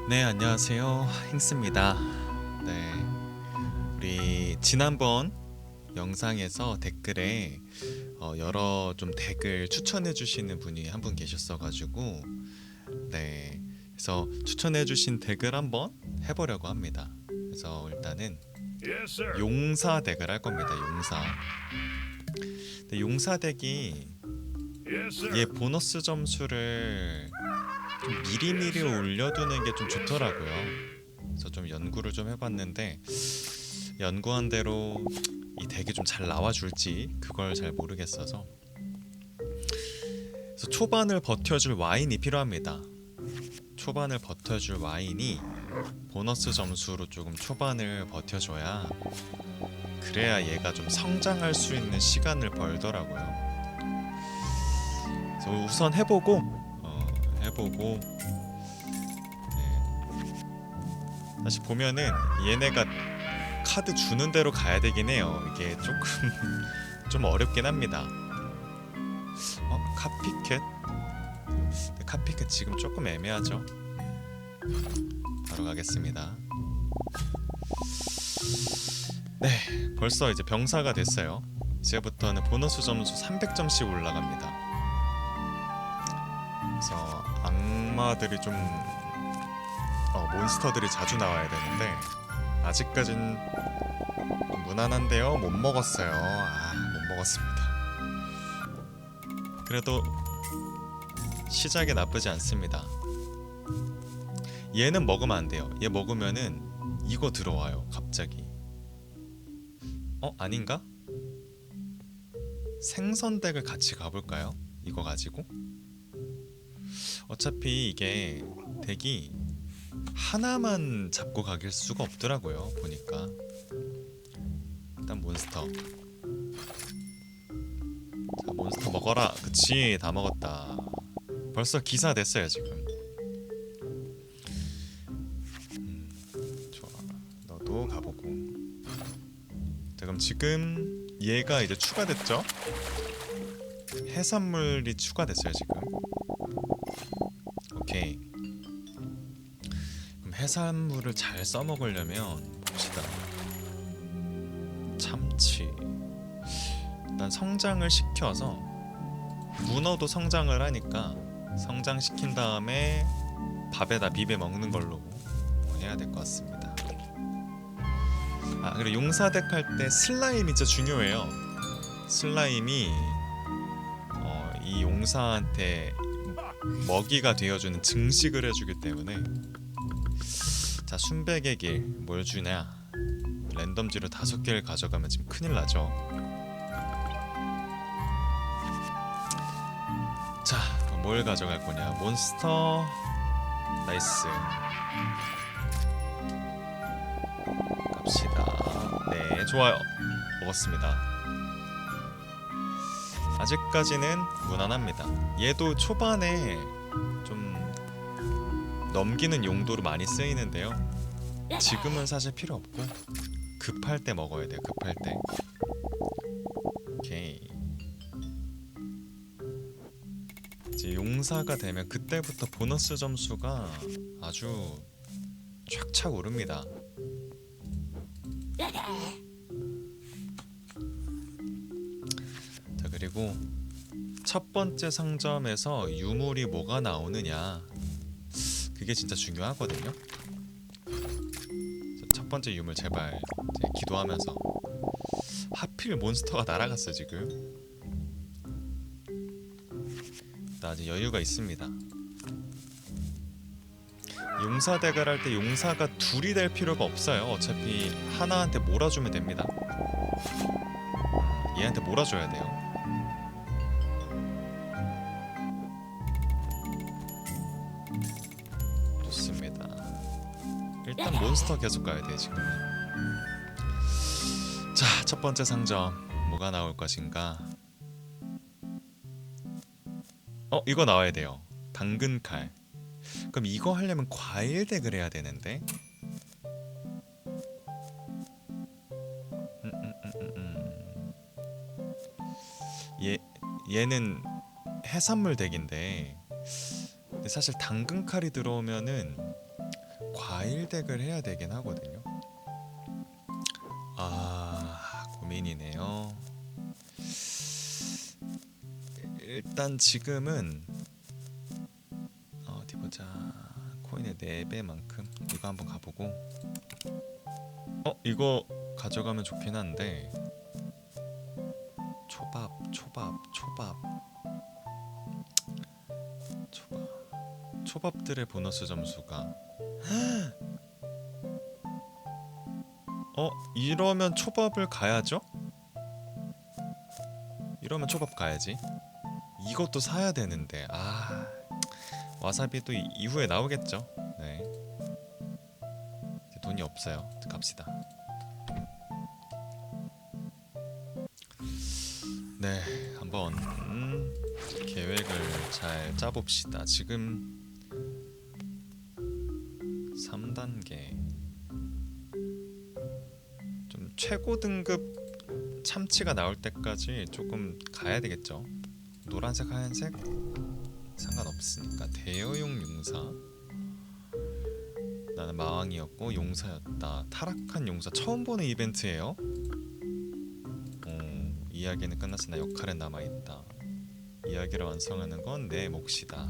네, 안녕하세요. 행스입니다. 네, 우리 지난번 영상에서 댓글에 여러 좀 덱을 추천해 주시는 분이 한 분 계셨어가지고 네, 그래서 추천해 주신 덱을 한번 해보려고 합니다. 그래서 일단은 Yes, sir. 용사 덱을 할 겁니다. 용사. 근데 용사 덱이 Yes, 얘 sir. 보너스 점수를 좀 미리미리 Yes, sir. 올려두는 게 좀 Yes, 좋더라고요. 그래서 좀 연구를 좀 해봤는데 연구한 대로 이 덱이 좀 잘 나와줄지 그걸 잘 모르겠어서 그래서 초반을 버텨줄 와인이 필요합니다. 초반을 버텨줄 와인이 보너스 점수로 조금 초반을 버텨줘야 그래야 얘가 좀 성장할 수 있는 시간을 벌더라고요. 그래서 우선 해보고 네. 다시 보면은 얘네가 카드 주는 대로 가야 되긴 해요. 이게 조금 좀 어렵긴 합니다. 카피캣? 카피캣 지금 조금 애매하죠? 바로 가겠습니다. 네, 벌써 이제 병사가 됐어요. 이제부터는 보너스 점수 300점씩 올라갑니다. 그래서 악마들이 좀 몬스터들이 자주 나와야 되는데 아직까진 좀 무난한데요. 못 먹었어요. 못 먹었습니다. 그래도 시작이 나쁘지 않습니다. 얘는 먹으면 안 돼요. 얘 먹으면은 이거 들어와요. 갑자기. 아닌가? 생선덱을 같이 가볼까요? 이거 가지고? 어차피 이게 덱이 하나만 잡고 가길 수가 없더라고요. 보니까 일단 몬스터. 자, 몬스터 먹어라. 그치, 다 먹었다. 벌써 기사 됐어요 지금. 좋아. 너도 가보고. 자, 그럼 지금 얘가 이제 추가됐죠? 해산물이 추가됐어요 지금. 오케이. 그럼 해산물을 잘 써먹으려면 봅시다. 참치. 일단 성장을 시켜서 문어도 성장을 하니까 성장시킨 다음에 밥에다 비벼 먹는 걸로 해야 될 것 같습니다. 그리고 용사덱 할 때 슬라임이 진짜 중요해요. 슬라임이 이 용사한테 먹이가 되어주는 증식을 해주기 때문에. 자, 순백의 길 뭘 주냐? 랜덤지로 5개를 가져가면 지금 큰일 나죠. 자, 뭘 가져갈 거냐? 몬스터. 나이스. 갑시다. 네, 좋아요. 먹었습니다. 아직까지는 무난합니다. 얘도 초반에 좀 넘기는 용도로 많이 쓰이는데요. 지금은 사실 필요 없고 급할 때 먹어야 돼요. 급할 때. 오케이. 이제 용사가 되면 그때부터 보너스 점수가 아주 촥촥 오릅니다. 자, 그리고 첫 번째 상점에서 유물이 뭐가 나오느냐, 그게 진짜 중요하거든요. 첫 번째 유물 제발 이제 기도하면서. 하필 몬스터가 날아갔어 지금. 나 아직 여유가 있습니다. 용사 덱을 할 때 용사가 둘이 될 필요가 없어요. 어차피 하나한테 몰아주면 됩니다. 얘한테 몰아줘야 돼요. 좋습니다. 일단 몬스터 계속 가야 돼 지금은. 자, 첫 번째 상점 뭐가 나올 것인가? 이거 나와야 돼요. 당근 칼. 그럼 이거 하려면 과일 덱을 해야 되는데. 얘는 해산물 덱인데, 근데 사실 당근 칼이 들어오면은 과일 덱을 해야 되긴 하거든요. 아, 고민이네요. 일단 지금은 어디 보자. 코인의 4배만큼 이거 한번 가보고. 이거 가져가면 좋긴 한데. 초밥들의 보너스 점수가 이러면 초밥을 가야죠? 이러면 초밥 가야지. 이것도 사야 되는데 와사비도 이후에 나오겠죠. 네, 이제 돈이 없어요. 갑시다. 네, 한번 계획을 잘 짜봅시다. 지금 3단계 좀 최고 등급 참치가 나올 때까지 조금 가야 되겠죠. 노란색, 하얀색 상관없으니까. 대여용 용사. 나는 마왕이었고 용사였다. 타락한 용사 처음 보는 이벤트예요. 이야기는 끝났으나 역할은 남아있다. 이야기를 완성하는 건 내 몫이다.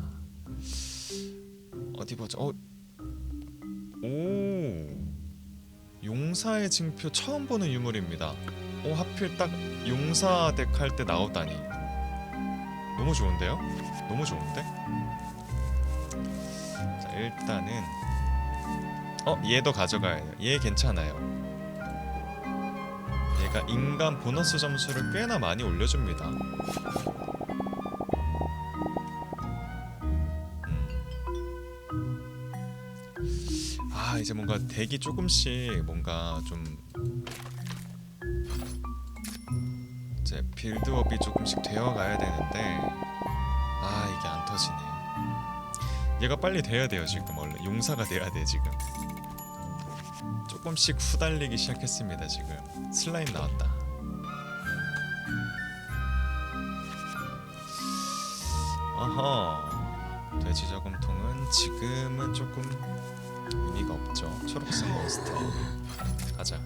어디 보자. 용사의 징표 처음 보는 유물입니다. 하필 딱 용사 덱 할 때 나오다니. 너무 좋은데요? 너무 좋은데? 자, 일단은 얘도 가져가야 돼요. 얘 괜찮아요. 얘가 인간 보너스 점수를 꽤나 많이 올려줍니다. 이제 뭔가 덱이 조금씩 뭔가 좀 이제 빌드업이 조금씩 되어가야 되는데 이게 안 터지네. 얘가 빨리 돼야 돼요. 지금 원래 용사가 돼야 돼. 지금 조금씩 후달리기 시작했습니다. 지금 슬라임 나왔다. 돼지 저금통은 지금은 조금 의미가 없죠. 초록색 몬스터 가자.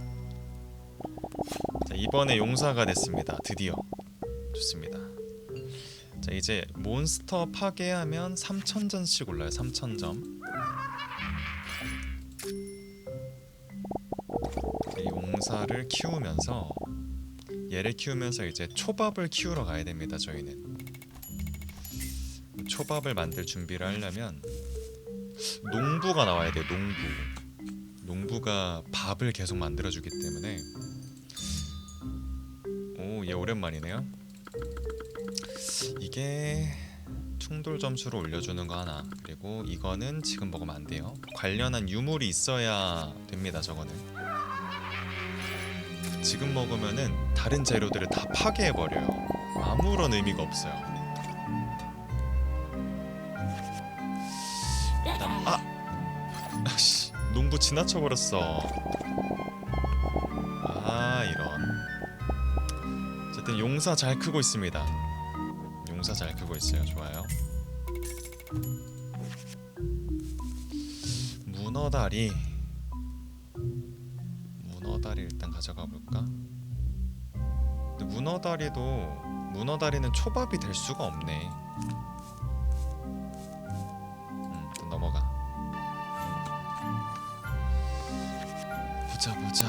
자, 이번에 용사가 됐습니다. 드디어. 좋습니다. 자, 이제 몬스터 파괴하면 3000점씩 올라요. 3000점. 용사를 키우면서 얘를 키우면서 이제 초밥을 키우러 가야 됩니다. 저희는 초밥을 만들 준비를 하려면 농부가 나와야 돼요. 농부가 밥을 계속 만들어주기 때문에. 얘 오랜만이네요. 이게 충돌 점수를 올려주는 거 하나, 그리고 이거는 지금 먹으면 안 돼요. 관련한 유물이 있어야 됩니다. 저거는 지금 먹으면은 다른 재료들을 다 파괴해버려요. 아무런 의미가 없어요. 일단 농부 지나쳐버렸어. 이런. 어쨌든 용사 잘 크고 있습니다. 용사 잘 크고 있어요. 좋아요. 문어다리 일단 가져가 볼까? 근데 문어다리는 초밥이 될 수가 없네. 일단 넘어가. 보자.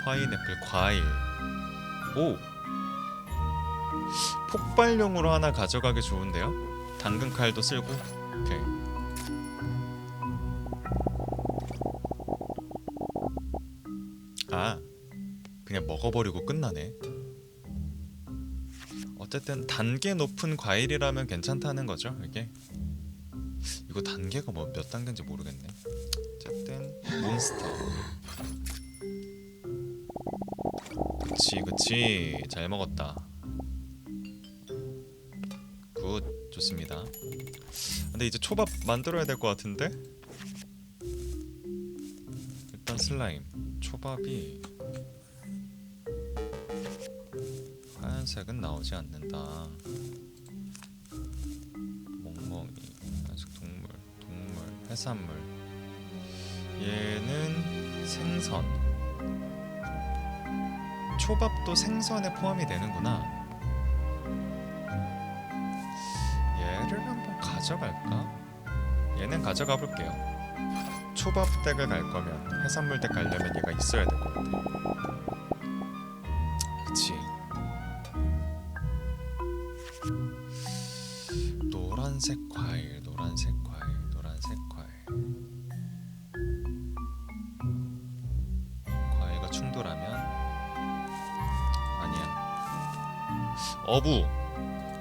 파인애플 과일. 폭발용으로 하나 가져가기 좋은데요? 당근칼도 쓸고. 오케이. 그냥 먹어버리고 끝나네. 어쨌든 단계 높은 과일이라면 괜찮다는 거죠. 이거 단계가 몇 단계인지 모르겠네. 어쨌든 몬스터. 그치. 잘 먹었다. 굿. 좋습니다. 근데 이제 초밥 만들어야 될 것 같은데? 일단 슬라임. 초밥이 하얀색은 나오지 않는다. 멍멍이. 하얀색 동물. 해산물. 얘는 생선. 초밥도 생선에 포함이 되는구나. 얘를 한번 가져갈까? 얘는 가져가 볼게요. 초밥 댁을 갈 거면 해산물 댁 가려면 얘가 있어야 될 것 같아. 그치. 노란색 과일, 노란색 과일, 노란색 과일. 과일과 충돌하면 아니야. 어부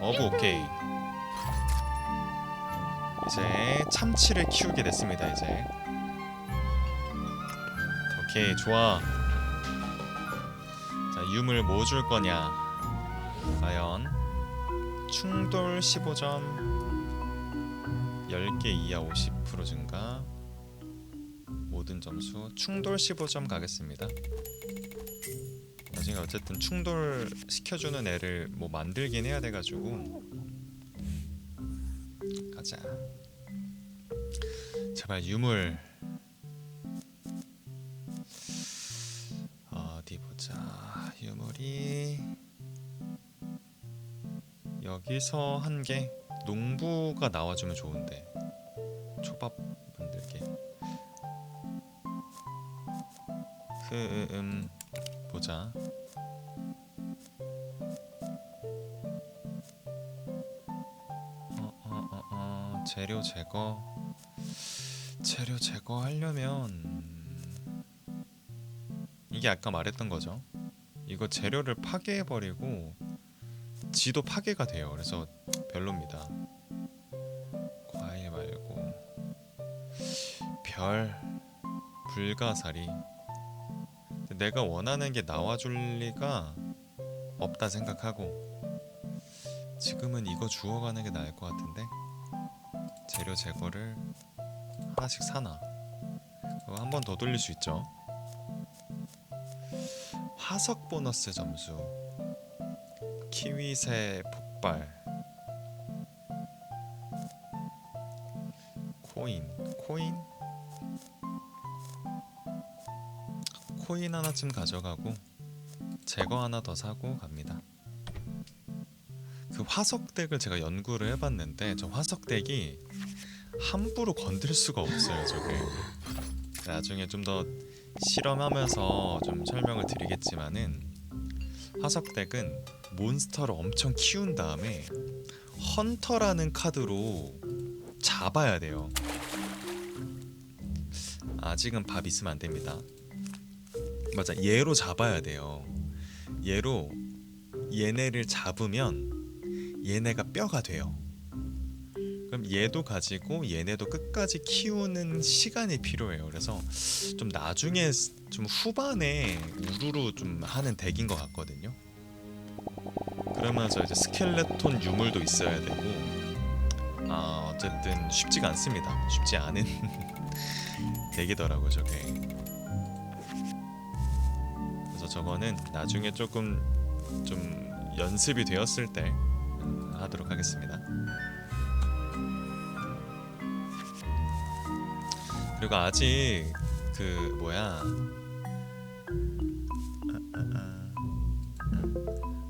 오케이. 이제 참치를 키우게 됐습니다. 이제 오케이 좋아. 자 유물 뭐 줄 거냐? 과연 충돌 15점, 10개 이하 50% 증가, 모든 점수 충돌 15점 가겠습니다. 나중에 어쨌든 충돌 시켜주는 애를 뭐 만들긴 해야 돼가지고 가자. 제발 유물. 어디 보자. 유물이 여기서 한 개. 농부가 나와주면 좋은데. 초밥 만들게. 보자. 재료 제거하려면 이게 아까 말했던 거죠. 이거 재료를 파괴해버리고 지도 파괴가 돼요. 그래서 별로입니다. 과일 말고 별, 불가사리. 내가 원하는 게 나와줄 리가 없다 생각하고 지금은 이거 주워가는 게 나을 것 같은데. 재료 제거를 하나씩 사나? 한 번 더 돌릴 수 있죠. 화석 보너스 점수, 키위새 폭발, 코인 하나쯤 가져가고 제거 하나 더 사고 갑니다. 그 화석덱을 제가 연구를 해봤는데 저 화석덱이 함부로 건들 수가 없어요. 저게 나중에 좀 더 실험하면서 좀 설명을 드리겠지만은 화석덱은 몬스터를 엄청 키운 다음에 헌터라는 카드로 잡아야 돼요. 아직은 밥 있으면 안 됩니다. 맞아, 얘로 잡아야 돼요. 얘로 얘네를 잡으면 얘네가 뼈가 돼요. 그럼 얘도 가지고 얘네도 끝까지 키우는 시간이 필요해요. 그래서 좀 나중에 좀 후반에 우르르 좀 하는 덱인 것 같거든요. 그러면서 이제 스켈레톤 유물도 있어야 되고 어쨌든 쉽지가 않습니다. 쉽지 않은 덱이더라고요 저게. 그래서 저거는 나중에 조금 좀 연습이 되었을 때 하도록 하겠습니다. 그리고 아직 그 뭐야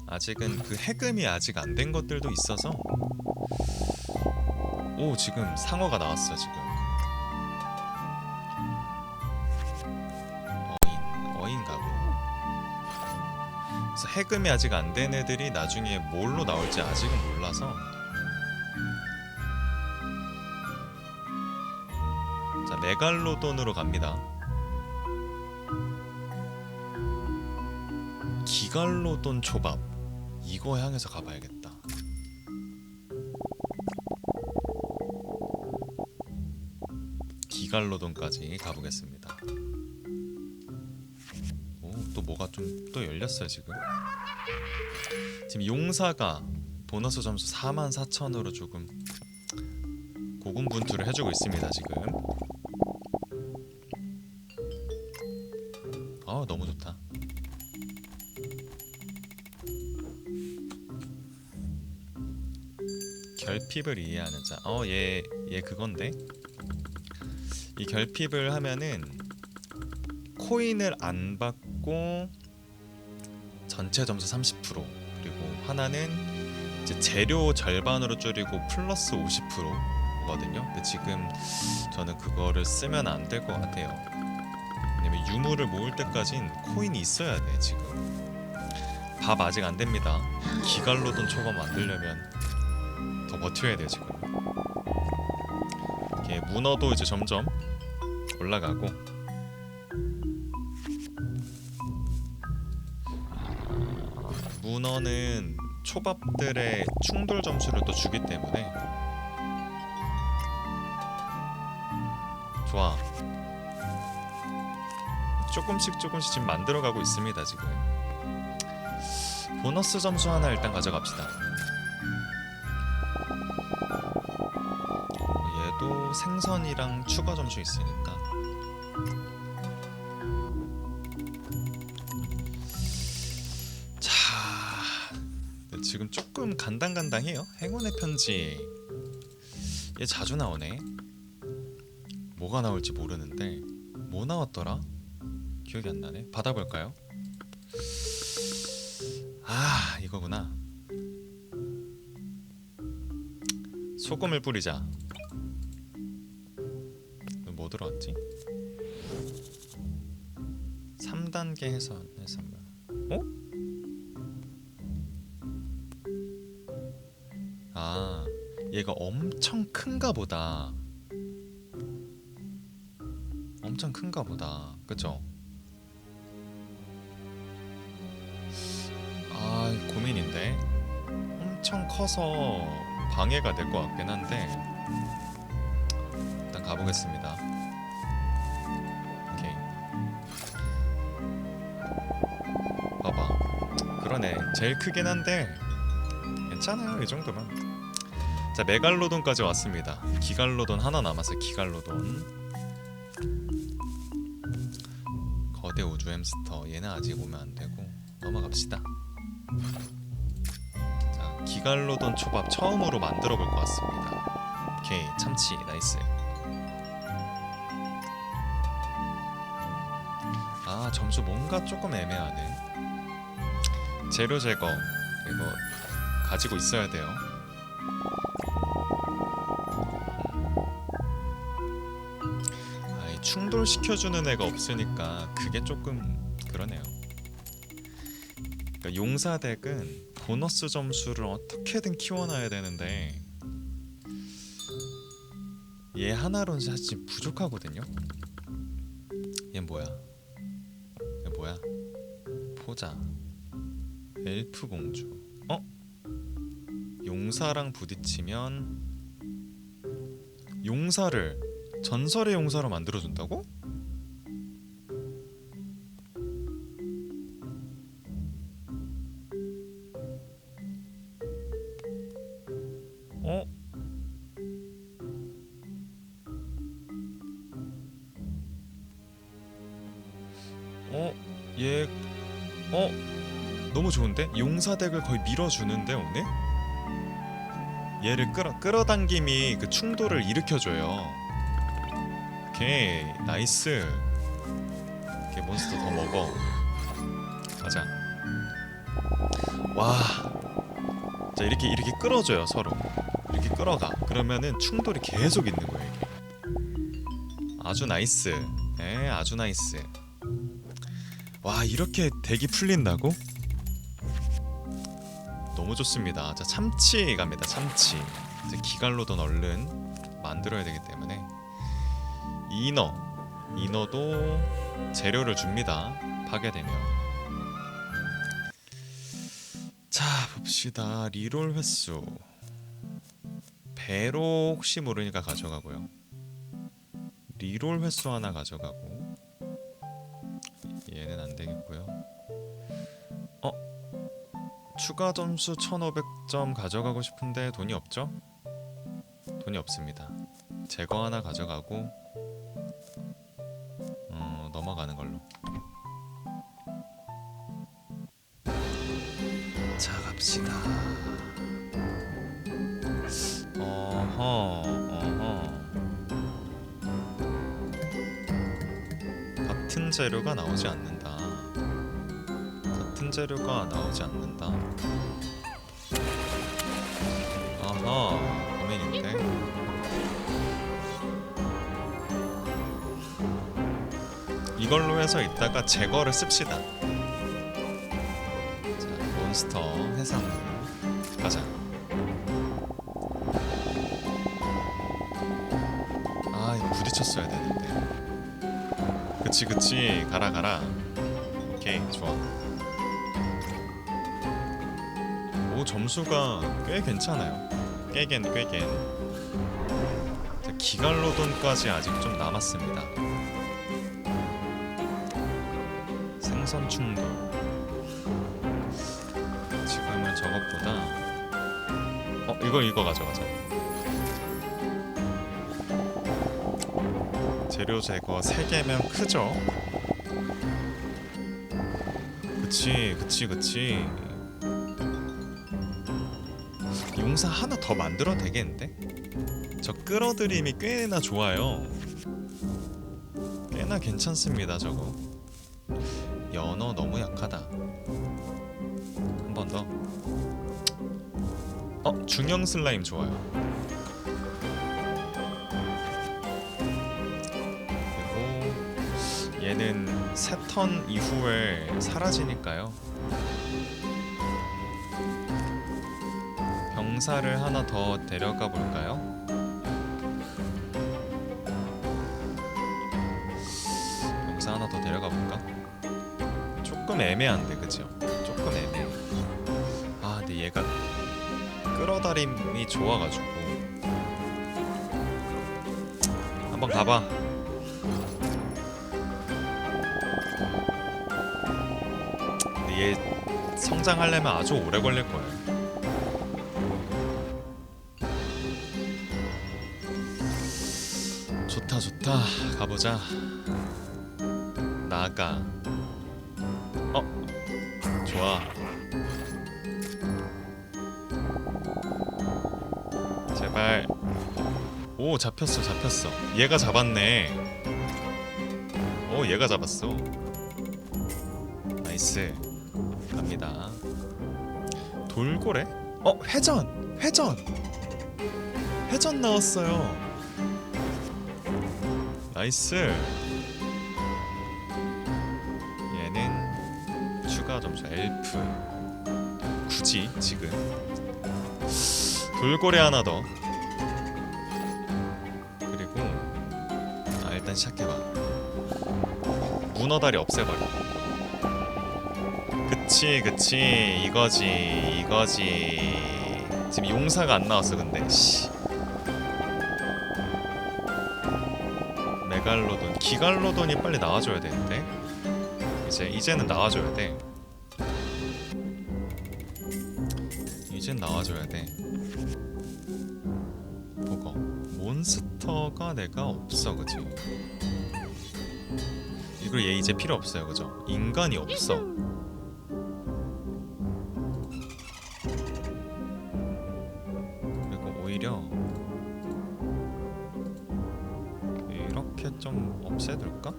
아직은 그 해금이 아직 안 된 것들도 있어서. 오 지금 상어가 나왔어. 지금 어인 가고. 그래서 해금이 아직 안 된 애들이 나중에 뭘로 나올지 아직은 몰라서. 자 메갈로돈으로 갑니다. 기갈로돈 초밥 이거 향해서 가봐야겠다. 기갈로돈까지 가보겠습니다. 오, 또 뭐가 좀 또 열렸어요 지금. 지금 용사가 보너스 점수 44,000으로 조금 고군분투를 해주고 있습니다 지금. 너무 좋다. 결핍을 이해하는 자. 얘 그건데 이 결핍을 하면은 코인을 안 받고 전체 점수 30%, 그리고 하나는 이제 재료 절반으로 줄이고 플러스 50%거든요. 근데 지금 저는 그거를 쓰면 안 될 것 같아요. 왜냐면 유물을 모을 때까진 코인이 있어야 돼. 지금 밥 아직 안 됩니다. 기갈로돈 초밥 만들려면 더 버텨야 돼요. 지금 이렇게 문어도 이제 점점 올라가고, 문어는 초밥들의 충돌 점수를 또 주기 때문에 좋아. 조금씩 지금 만들어가고 있습니다. 지금 보너스 점수 하나 일단 가져갑시다. 얘도 생선이랑 추가 점수 있으니까. 자, 지금 조금 간당간당해요. 행운의 편지 얘 자주 나오네. 뭐가 나올지 모르는데 뭐 나왔더라? 기억이 안 나네. 받아볼까요? 아, 이거구나. 소금을 뿌리자. 뭐 들어왔지? 3단계 해서 어? 아, 얘가 엄청 큰가 보다. 엄청 큰가 보다. 그쵸? 아, 고민인데. 엄청 커서 방해가 될 것 같긴 한데 일단 가보겠습니다. 오케이. 봐봐. 그러네. 제일 크긴 한데 괜찮아요. 이 정도면. 자, 메갈로돈까지 왔습니다. 기갈로돈 하나 남았어요. 기갈로돈. 거대 우주 햄스터. 얘는 아직 오면 안 되고 넘어갑시다. 자, 기갈로돈 초밥 처음으로 만들어 볼 것 같습니다. 오케이, 참치 나이스. 아, 점수 뭔가 조금 애매하네. 재료 제거 이거 가지고 있어야 돼요. 아이, 충돌시켜주는 애가 없으니까 그게 조금 그러네요. 그러니까 용사덱은 보너스 점수를 어떻게든 키워놔야 되는데 얘 하나로는 사실 부족하거든요. 얘 뭐야? 얘 뭐야? 포자 엘프 공주. 어? 용사랑 부딪히면 용사를 전설의 용사로 만들어준다고? 어? 어? 얘 어? 너무 좋은데? 용사덱을 거의 밀어주는데 오늘? 얘를 끌어당김이 그 충돌을 일으켜줘요. 오케이 나이스. 오케이 몬스터 더 먹어. 가자. 와. 자, 이렇게 끌어줘요. 서로 이렇게 끌어가. 그러면은 충돌이 계속 있는 거예요. 이게 아주 나이스. 에, 아주 나이스. 와, 이렇게 덱이 풀린다고? 너무 좋습니다. 자, 참치 갑니다. 참치. 이제 기갈로돈 얼른 만들어야 되기 때문에 인어도 재료를 줍니다. 파괴되면. 자, 봅시다. 리롤 횟수 배로 혹시 모르니까 가져가고요. 리롤 횟수 하나 가져가고 얘는 안 되겠고요. 추가 점수 1500점 가져가고 싶은데 돈이 없죠? 돈이 없습니다. 제거 하나 가져가고 넘어가는 걸로. 자, 갑시다. 어허. 같은 재료가 나오지 않는다. 같은 재료가 나오지 않는다. 아하, 고민인데. 이걸로 해서 이따가 제거를 씁시다. 자, 몬스터 해산물 가자. 아, 이거 부딪혔어야 되는데. 그치 가라 가라. 오케이, 좋아. 오, 점수가 꽤 괜찮아요. 꽤겐 자, 기갈로돈까지 아직 좀 남았습니다. 생선 충돌. 지금은 저것보다 이거 가져가자. 재료 제거 3개면 크죠? 그치. 용사 하나 더 만들어도 되겠는데? 저 끌어들임이 꽤나 좋아요. 꽤나 괜찮습니다 저거. 연어 너무 약하다. 한 번 더. 중형 슬라임 좋아요. 그리고 얘는 3턴 이후에 사라지니까요. 병사를 하나 더 데려가 볼까요? 병사 하나 더 데려가 볼까? 조금 애매한데, 그죠? 조금 애매해. 아, 근데 얘가 끌어다림이 좋아가지고 한번 가봐. 근데 얘 성장하려면 아주 오래 걸릴 거예요. 좋다. 가보자. 나가. 좋아. 제발. 오, 잡혔어. 얘가 잡았네. 얘가 잡았어. 나이스. 갑니다. 돌고래? 회전 나왔어요. 나이스. 얘는 추가 점수 엘프. 굳이 지금 돌고래 하나 더. 그리고 일단 시작해봐. 문어다리 없애버려. 그치 이거지. 지금 용사가 안 나왔어. 근데 메갈로돈, 기갈로돈이 빨리 나와줘야 되는데. 이제는 나와줘야 돼. 이젠 나와줘야 돼. 보거. 몬스터가 내가 없어, 그치? 이걸 얘 이제 필요 없어요, 그죠? 인간이 없어. 그리고 오히려 이렇게 좀 없애둘까?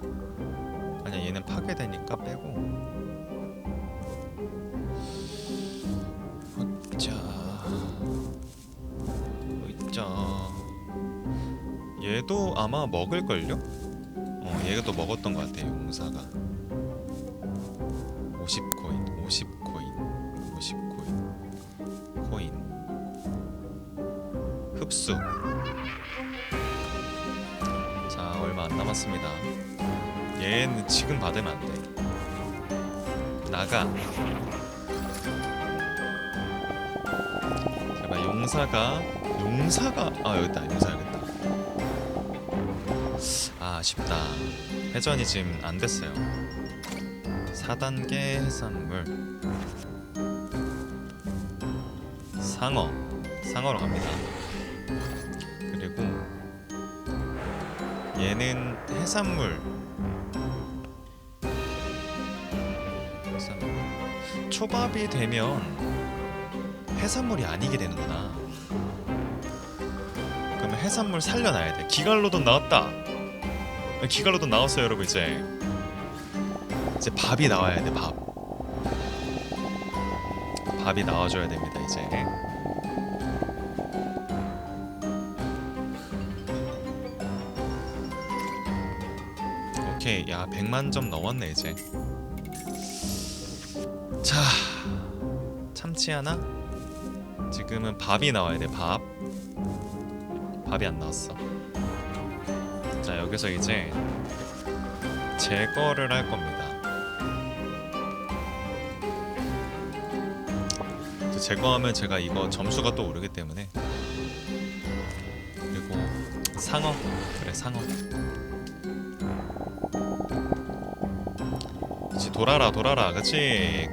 아니야, 얘는 파괴되니까 빼고. 자, 얘도 아마 먹을걸요? 얘가 또 먹었던 것 같아요, 용사가. 50코인 흡수. 자, 얼마 안 남았습니다. 얘는 지금 받으면 안 돼. 나가. 제발 용사가 여기다. 용사 여기다. 아쉽다. 회전이 지금 안 됐어요. 4단계 해산물. 상어로 갑니다. 그리고 얘는 해산물. 초밥이 되면 해산물이 아니게 되는구나. 그러면 해산물 살려놔야 돼. 기갈로돈 나왔다. 기갈로돈 나왔어요, 여러분. 이제 이제 밥이 나와야 돼. 밥이 나와줘야 됩니다. 이제 오케이. 야 100만 점 넘었네 이제. 자, 참치 하나. 지금은 밥이 나와야 돼. 밥이 안 나왔어. 자, 여기서 이제 제거를 할 겁니다. 제거하면 제가 이거 점수가 또 오르기 때문에. 그리고 상어. 그래, 상어. 그치, 돌아라. 그치.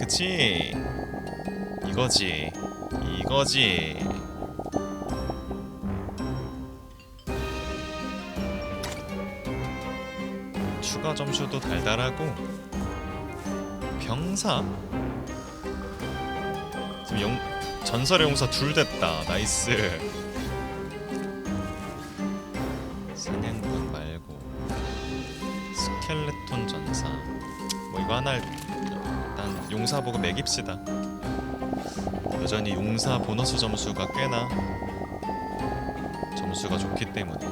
이거지. 추가 점수도 달달하고. 병사. 지금 전설의 용사 둘 됐다. 나이스. 사냥꾼 말고 스켈레톤 전사. 뭐 이거 하나 일단 용사 보고 매깁시다. 여전히 용사 보너스 점수가 꽤나 점수가 좋기 때문에.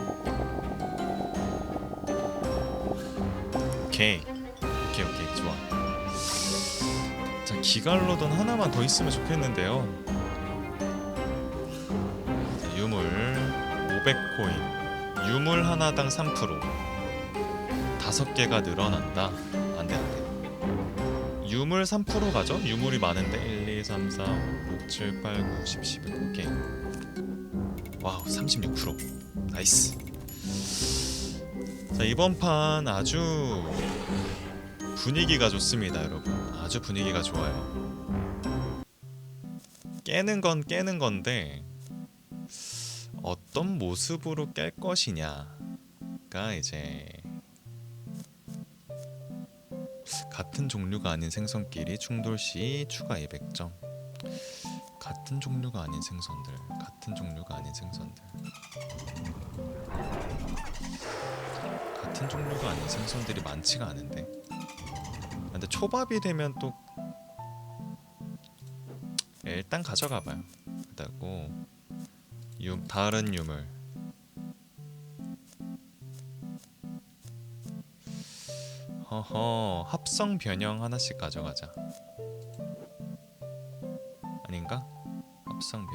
오케이 좋아. 자, 기갈로돈 하나만 더 있으면 좋겠는데요. 자, 유물 500코인. 유물 하나당 3%. 5개가 늘어난다. 안돼. 유물 3% 가죠? 유물이 많은데 1, 2, 3, 4, 5, 6, 7, 8, 9, 10, 11. 오케이. 와우 36%. 나이스. 자, 이번 판 아주 분위기가 좋습니다, 여러분. 아주 분위기가 좋아요. 깨는 건데 어떤 모습으로 깰 것이냐가 이제 같은 종류가 아닌 생선끼리 충돌 시 추가 200점. 같은 종류가 아닌 생선들. 같은 종류가 아닌 생선들이 많지가 않은데. 근데 초밥이 되면 또 일단 가져가봐요. 그리고 다른 유물. 허허, 합성 변형 하나씩 가져가자. 아닌가? 합성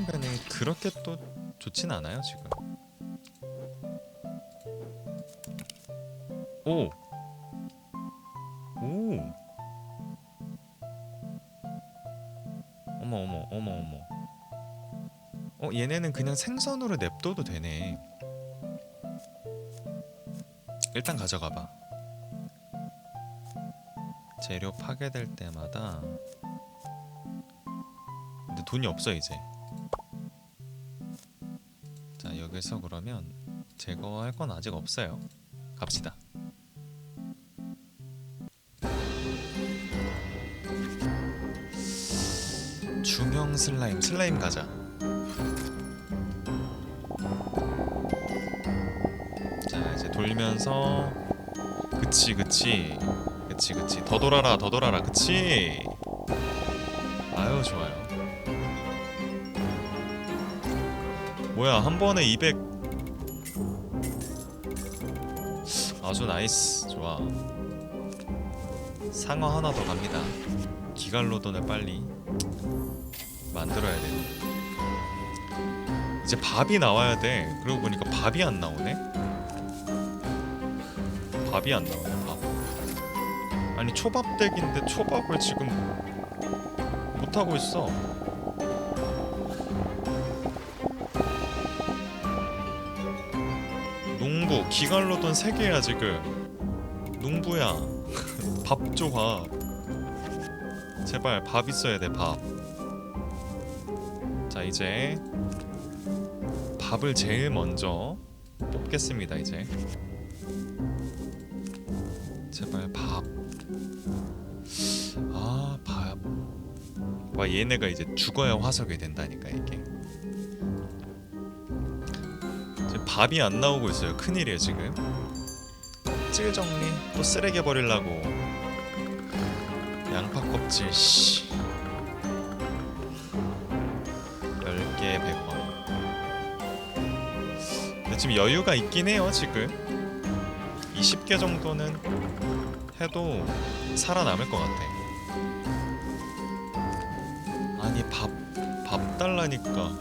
변형이 그렇게 또 좋진 않아요 지금. 오. 어머. 얘네는 그냥 생선으로 냅둬도 되네. 일단 가져가봐. 재료 파괴될 때마다. 근데 돈이 없어 이제. 자, 여기서 그러면 제거할 건 아직 없어요. 갑시다. 중형 슬라임 가자. 자, 이제 돌면서. 그치. 더 돌아라. 그치. 아유, 좋아요. 뭐야, 한 번에 200. 아주 나이스. 좋아. 상어 하나 더 갑니다. 기갈로돈을 빨리 만들어야 돼요. 이제 밥이 나와야 돼. 그러고 보니까 밥이 안 나오네. 밥. 아니, 초밥댁인데 초밥을 지금 못 하고 있어. 농부 기갈로돈 3개야 지금. 농부야. 밥 줘, 밥. 제발 밥 있어야 돼, 밥. 자, 이제 밥을 제일 먼저 뽑겠습니다. 이제 제발 밥. 아, 밥. 와, 얘네가 이제 죽어야 화석이 된다니까 이게. 지금 밥이 안 나오고 있어요. 큰일이에요 지금. 껍질 정리 또 쓰레기 버리려고. 양파 껍질 씨 10개에 100원. 근데 지금 여유가 있긴 해요. 지금 20개 정도는 해도 살아남을 것 같아. 아니 밥 달라니까.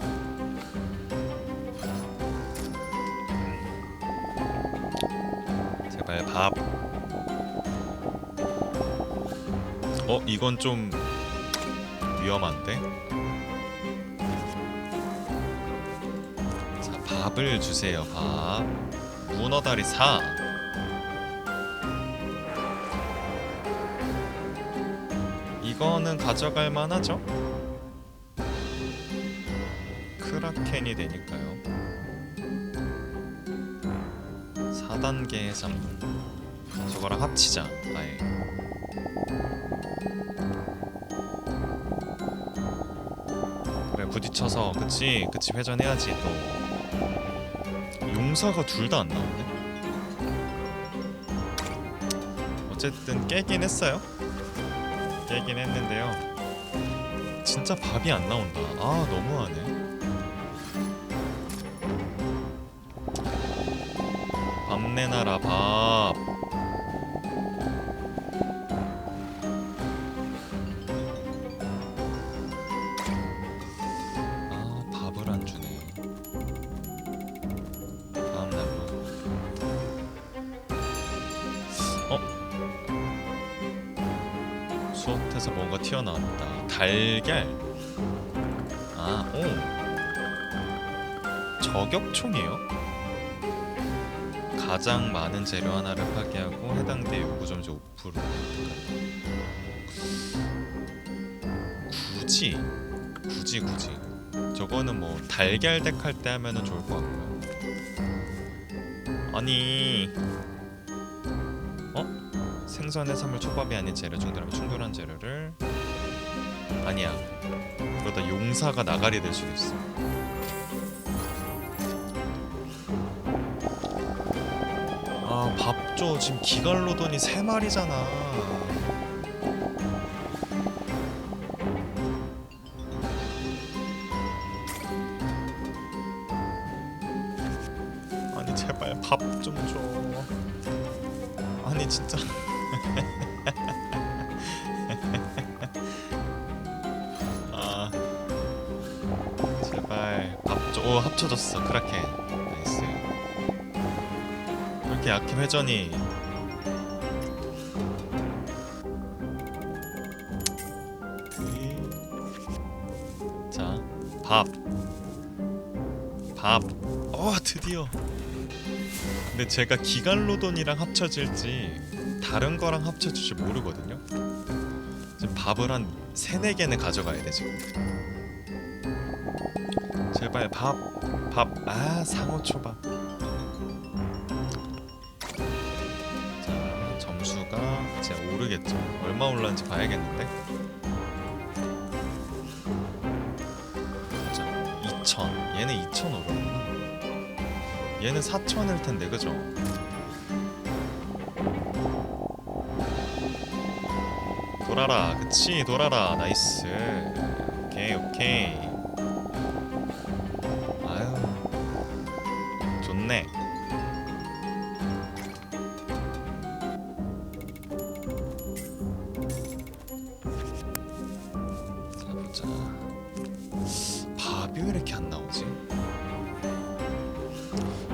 제발 밥. 이건 좀 위험한데? 자, 밥을 주세요. 밥. 문어다리 4. 이거는 가져갈 만하죠? 크라켄이 되니까요. 4단계 해산물. 저거랑 합치자. 아예. 그래 부딪혀서 그치 회전해야지. 또 용사가 둘 다 안 나오네. 어쨌든 깨긴 했어요. 깨긴 했는데요. 진짜 밥이 안 나온다. 아 너무하네. 밥 내놔라 밥. 아 밥을 안 주네. 다음 날로. 수옷에서 뭔가 튀어나왔다. 달걀. 아, 오. 저격총이에요? 가장 많은 재료 하나를 파괴하고 해당 대 요구 점수 5%. 굳이. 저거는 뭐 달걀 덱 할 때 하면은 좋을 것 같고요. 아니. 생선 해산물 초밥이 아닌 재료 충돌하면 충돌한 재료를 아니야. 그러다 용사가 나가리 될 수도 있어. 아, 밥 줘. 지금 기갈로돈이 3마리잖아. 아니 제발 밥 좀 줘. 아니 진짜. 아 제발 밥 줘. 오 합쳐졌어. 크라켄 나이스. 왜 이렇게 약해 회전이. 자 밥. 드디어. 근데 제가 기갈로돈이랑 합쳐질지 다른 거랑 합쳐질지 모르거든요. 지금 밥을 한 3-4개는 가져가야 돼 지금. 제발 밥. 아 상어초밥. 자 점수가 이제 오르겠죠. 얼마 올랐는지 봐야겠는데. 자 2000. 얘는 2000 오르구나. 얘는 4000일 텐데 그죠? 돌아라. 그치 돌아라. 나이스. 오케이. 아유 좋네. 자 보자. 밥이 왜 이렇게 안 나오지?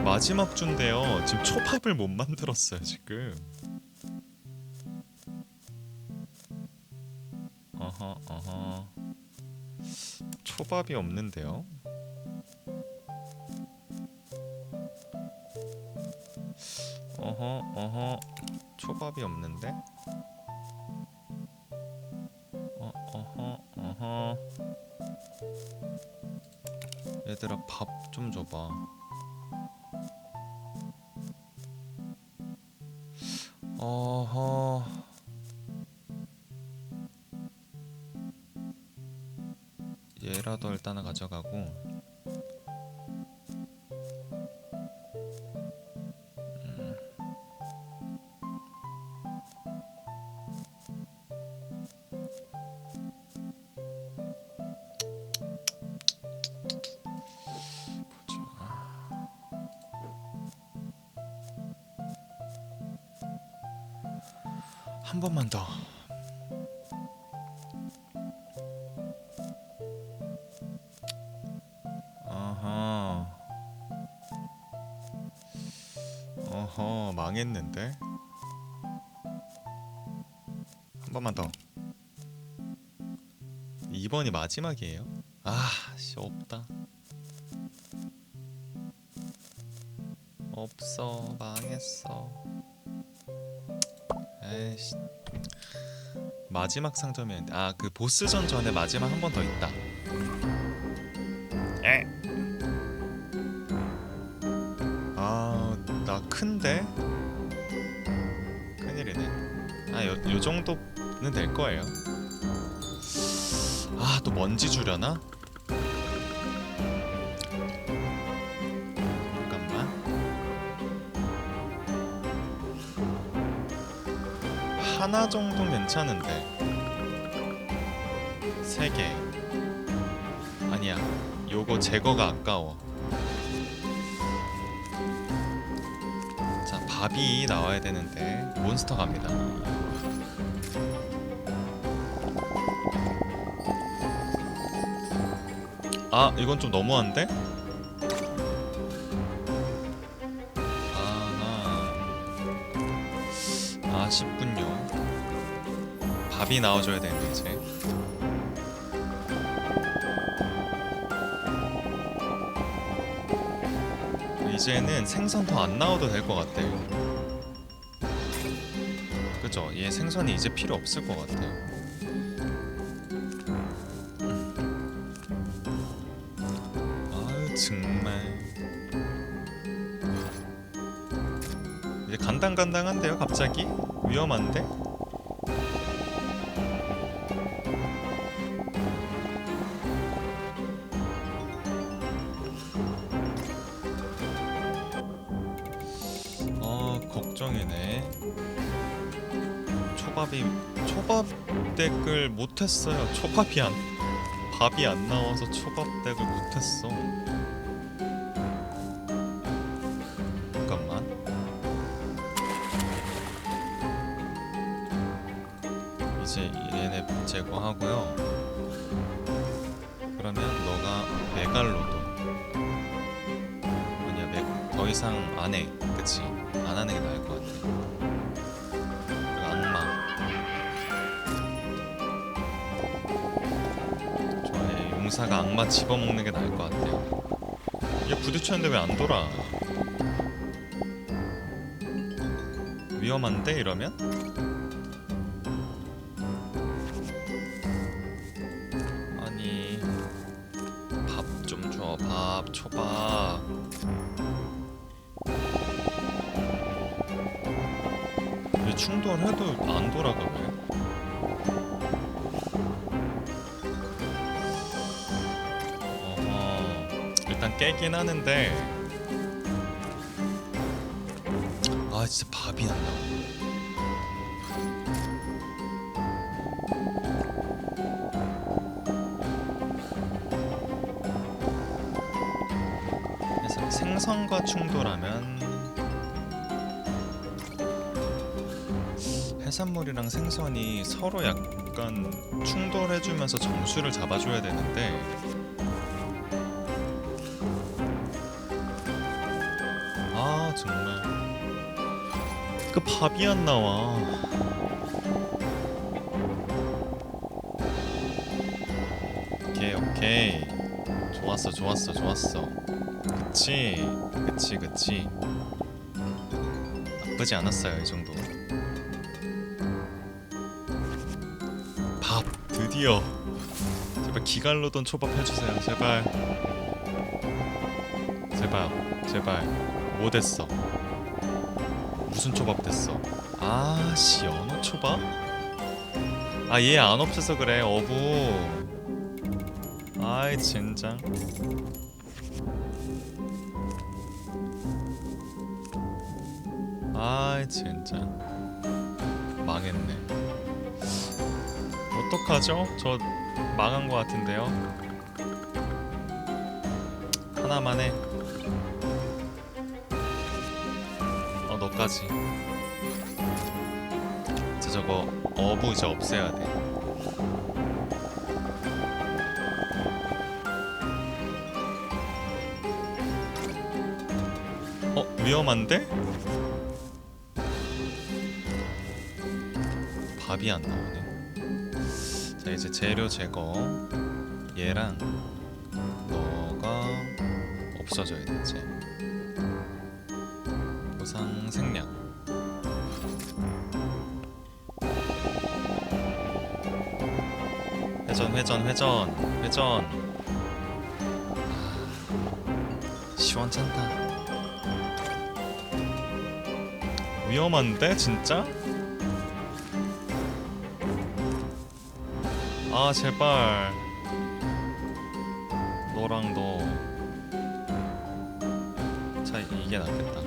마지막 주인데요. 지금 초밥을 못 만들었어요 지금. 어허. 초밥이 없는데요. 어허. 초밥이 없는데. 어허. 얘들아 밥 좀 줘봐. 어허. 얘라도 일단은 가져가고. 한 번만 더. 아하. 어허, 망했는데. 한 번만 더. 2번이 마지막이에요? 아, 씨, 없다. 없어, 망했어. 에이씨. 마지막 상점이었는데, 아, 그 보스전 전에 마지막 한 번 더 있다. 에. 아, 나 큰데? 큰일이네. 아, 요 정도는 될 거예요. 아, 또 먼지 주려나? 잠깐만. 하나 정도 괜찮은데. 3개. 아니야. 요거 제거가 아까워. 자, 밥이 나와야 되는데 몬스터 갑니다. 아, 이건 좀 너무한데? 아하. 아쉽군요. 밥이 나와줘야 되는데 이제. 이제는 생선 더 안 나와도 될 것 같아요. 그죠? 얘 생선이 이제 필요 없을 것 같아요. 아유, 정말. 이제 간당간당한데요, 갑자기? 위험한데? 걱정이네. 초밥 덱을 못했어요. 밥이 안 나와서 초밥 덱을 못했어. 잠깐만. 이제 얘네 제거하고요. 그러면 너가 메갈로돈. 아니야, 더 이상 안 해. 그치? 안 하는 게 나을 것 같아. 그리고 악마. 좋아해. 용사가 악마 집어먹는 게 나을 것 같아요. 얘 부딪혔는데 왜 안 돌아? 위험한데 이러면? 아니, 밥 좀 줘. 밥, 초밥. 왜 충돌해도 안 돌아가 왜? 어허, 일단 깨긴 하는데 아 진짜 밥이 안 나와. 그래서 생선과 충돌하면 해산물이랑 생선이 서로 약간 충돌해주면서 점수를 잡아줘야 되는데 아 정말 그 밥이 안 나와. 오케이 좋았어. 그치 나쁘지 않았어요 이 정도. 밥 드디어. 제발 기갈로돈 초밥 해주세요. 제발 뭐 됐어? 무슨 초밥 됐어? 아씨 연어 초밥? 아 얘 안 없어서 그래 어부. 아이 젠장. 아이 젠장. 망했네. 어떡하죠? 저 망한 것 같은데요. 하나만 해. 너까지. 자 저거 어부 이제 없애야 돼. 위험한데? 밥이 안 나오네. 자, 이제 재료 제거. 얘랑 너가 없어져야 되지. 보상 생략. 회전. 시원찮다. 위험한데 진짜? 아 제발. 너랑 너. 자 이게 낫겠다.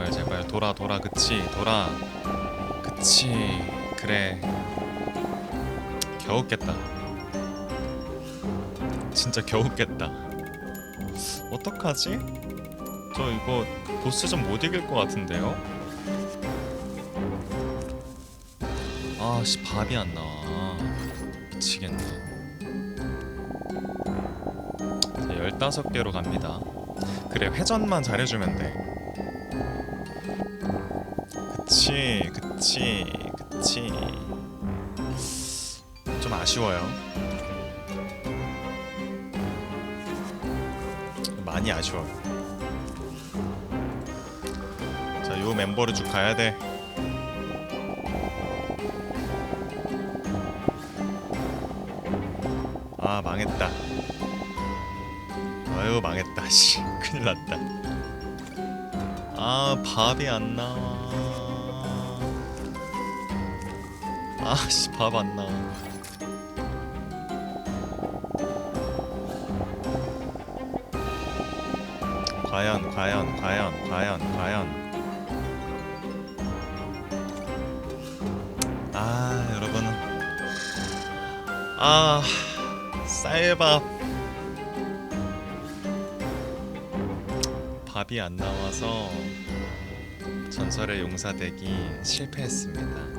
제발 돌아 그치 돌아 그치 그래. 겨우 깼다. 진짜 겨우 깼다. 어떡하지? 저 이거 보스전 못 이길 것 같은데요? 아씨 밥이 안 나와. 미치겠네. 자 15개로 갑니다. 그래 회전만 잘해주면 돼. 그치 좀 아쉬워요. 많이 아쉬워요. 자, 요 멤버를 쭉 가야 돼. 아, 망했다. 아유, 망했다. 씨, 큰일 났다. 아, 밥이 안 나와. 아씨, 밥 안 나와. 과연. 아, 여러분. 아, 쌀밥. 밥이 안 나와서 전설의 용사대기 실패했습니다.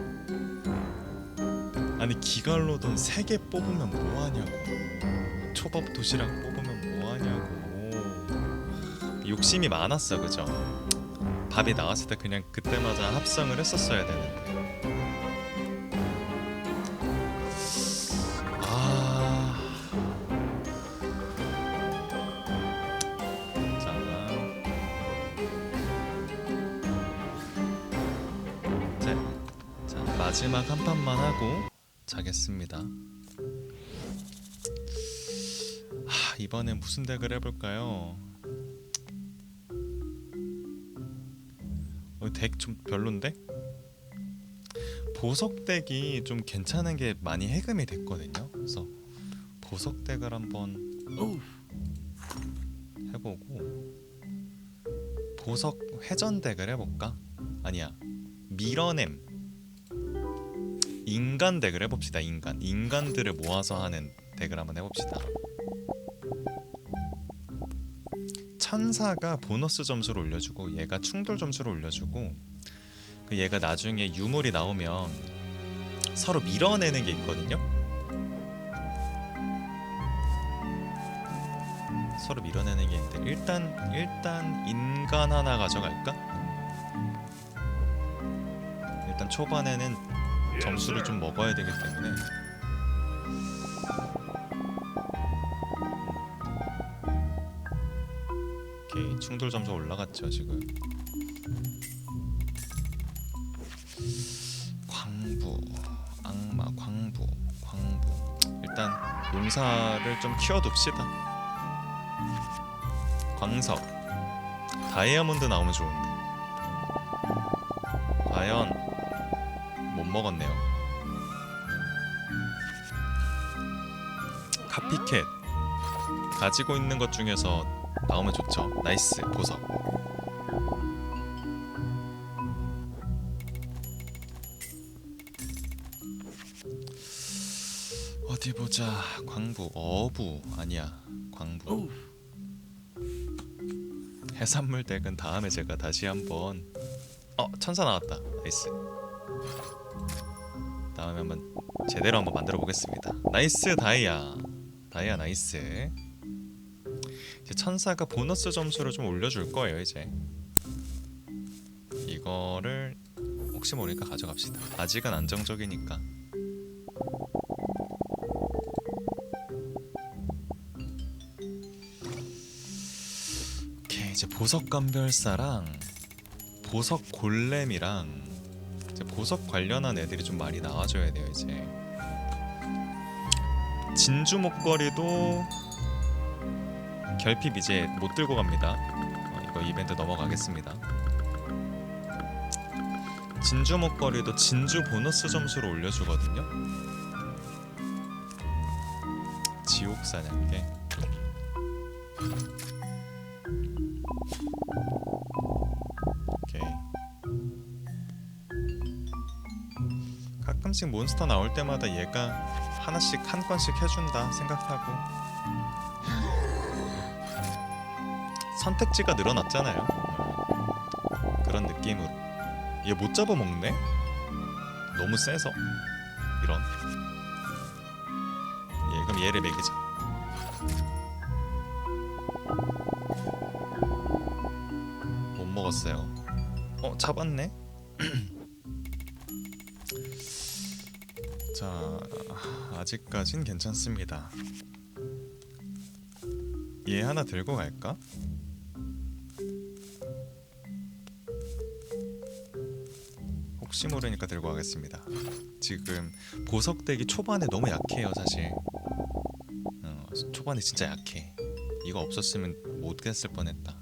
아니 기갈로돈 3개 뽑으면 뭐하냐고. 초밥 도시락 뽑으면 뭐하냐고. 욕심이 많았어 그죠? 밥이 나왔을 때 그냥 그때마다 합성을 했었어야 되는데. 자 마지막 한 판만 하고 자겠습니다. 이번엔 무슨 덱을 해볼까요? 덱 좀 별론데? 보석 덱이 좀 괜찮은 게 많이 해금이 됐거든요. 그래서 보석 덱을 한번 해보고 보석 회전 덱을 해볼까? 아니야 밀어냄 인간 덱을 해봅시다. 인간들을 모아서 하는 덱을 한번 해봅시다. 천사가 보너스 점수를 올려주고 얘가 충돌 점수를 올려주고 그 얘가 나중에 유물이 나오면 서로 밀어내는 게 있거든요. 서로 밀어내는 게 있는데 일단 인간 하나 가져갈까? 일단 초반에는 점수를 좀 먹어야 되기 때문에 오케이 충돌 점수 올라갔죠 지금. 광부 악마 광부 일단 용사를 좀 키워둡시다. 광석 다이아몬드 나오면 좋은데 과연 못 먹었네요. 카피캣 가지고 있는 것 중에서 나오면 좋죠. 나이스 보석. 어디 보자. 광부 어부 아니야 광부. 해산물 덱은 다음에 제가 다시 한번 천사 나왔다. 나이스. 다음에 한번 제대로 한번 만들어 보겠습니다. 나이스 다이아. 다이아 나이스. 이제 천사가 보너스 점수를 좀 올려줄 거예요. 이제 이거를 혹시 모르니까 가져갑시다. 아직은 안정적이니까. 오케이, 이제 보석 감별사랑 보석 골렘이랑 이제 보석 관련한 애들이 좀 많이 나와줘야 돼요. 이제 진주 목걸이도 결핍 이제 못 들고 갑니다. 이거 이벤트 넘어가겠습니다. 진주 목걸이도 진주 보너스 점수로 올려주거든요. 지옥 사냥개. 오케이. 가끔씩 몬스터 나올 때마다 얘가 하나씩 한 건씩 해준다 생각하고 선택지가 늘어났잖아요. 그런 느낌으로. 얘 못 잡아먹네? 너무 세서. 이런. 그럼 얘를 먹이자. 못 먹었어요. 잡았네? 자, 아직까진 괜찮습니다. 얘 하나 들고 갈까? 혹시 모르니까 들고 가겠습니다. 지금 보석덱이 초반에 너무 약해요. 사실 초반에 진짜 약해. 이거 없었으면 못 했을 뻔했다.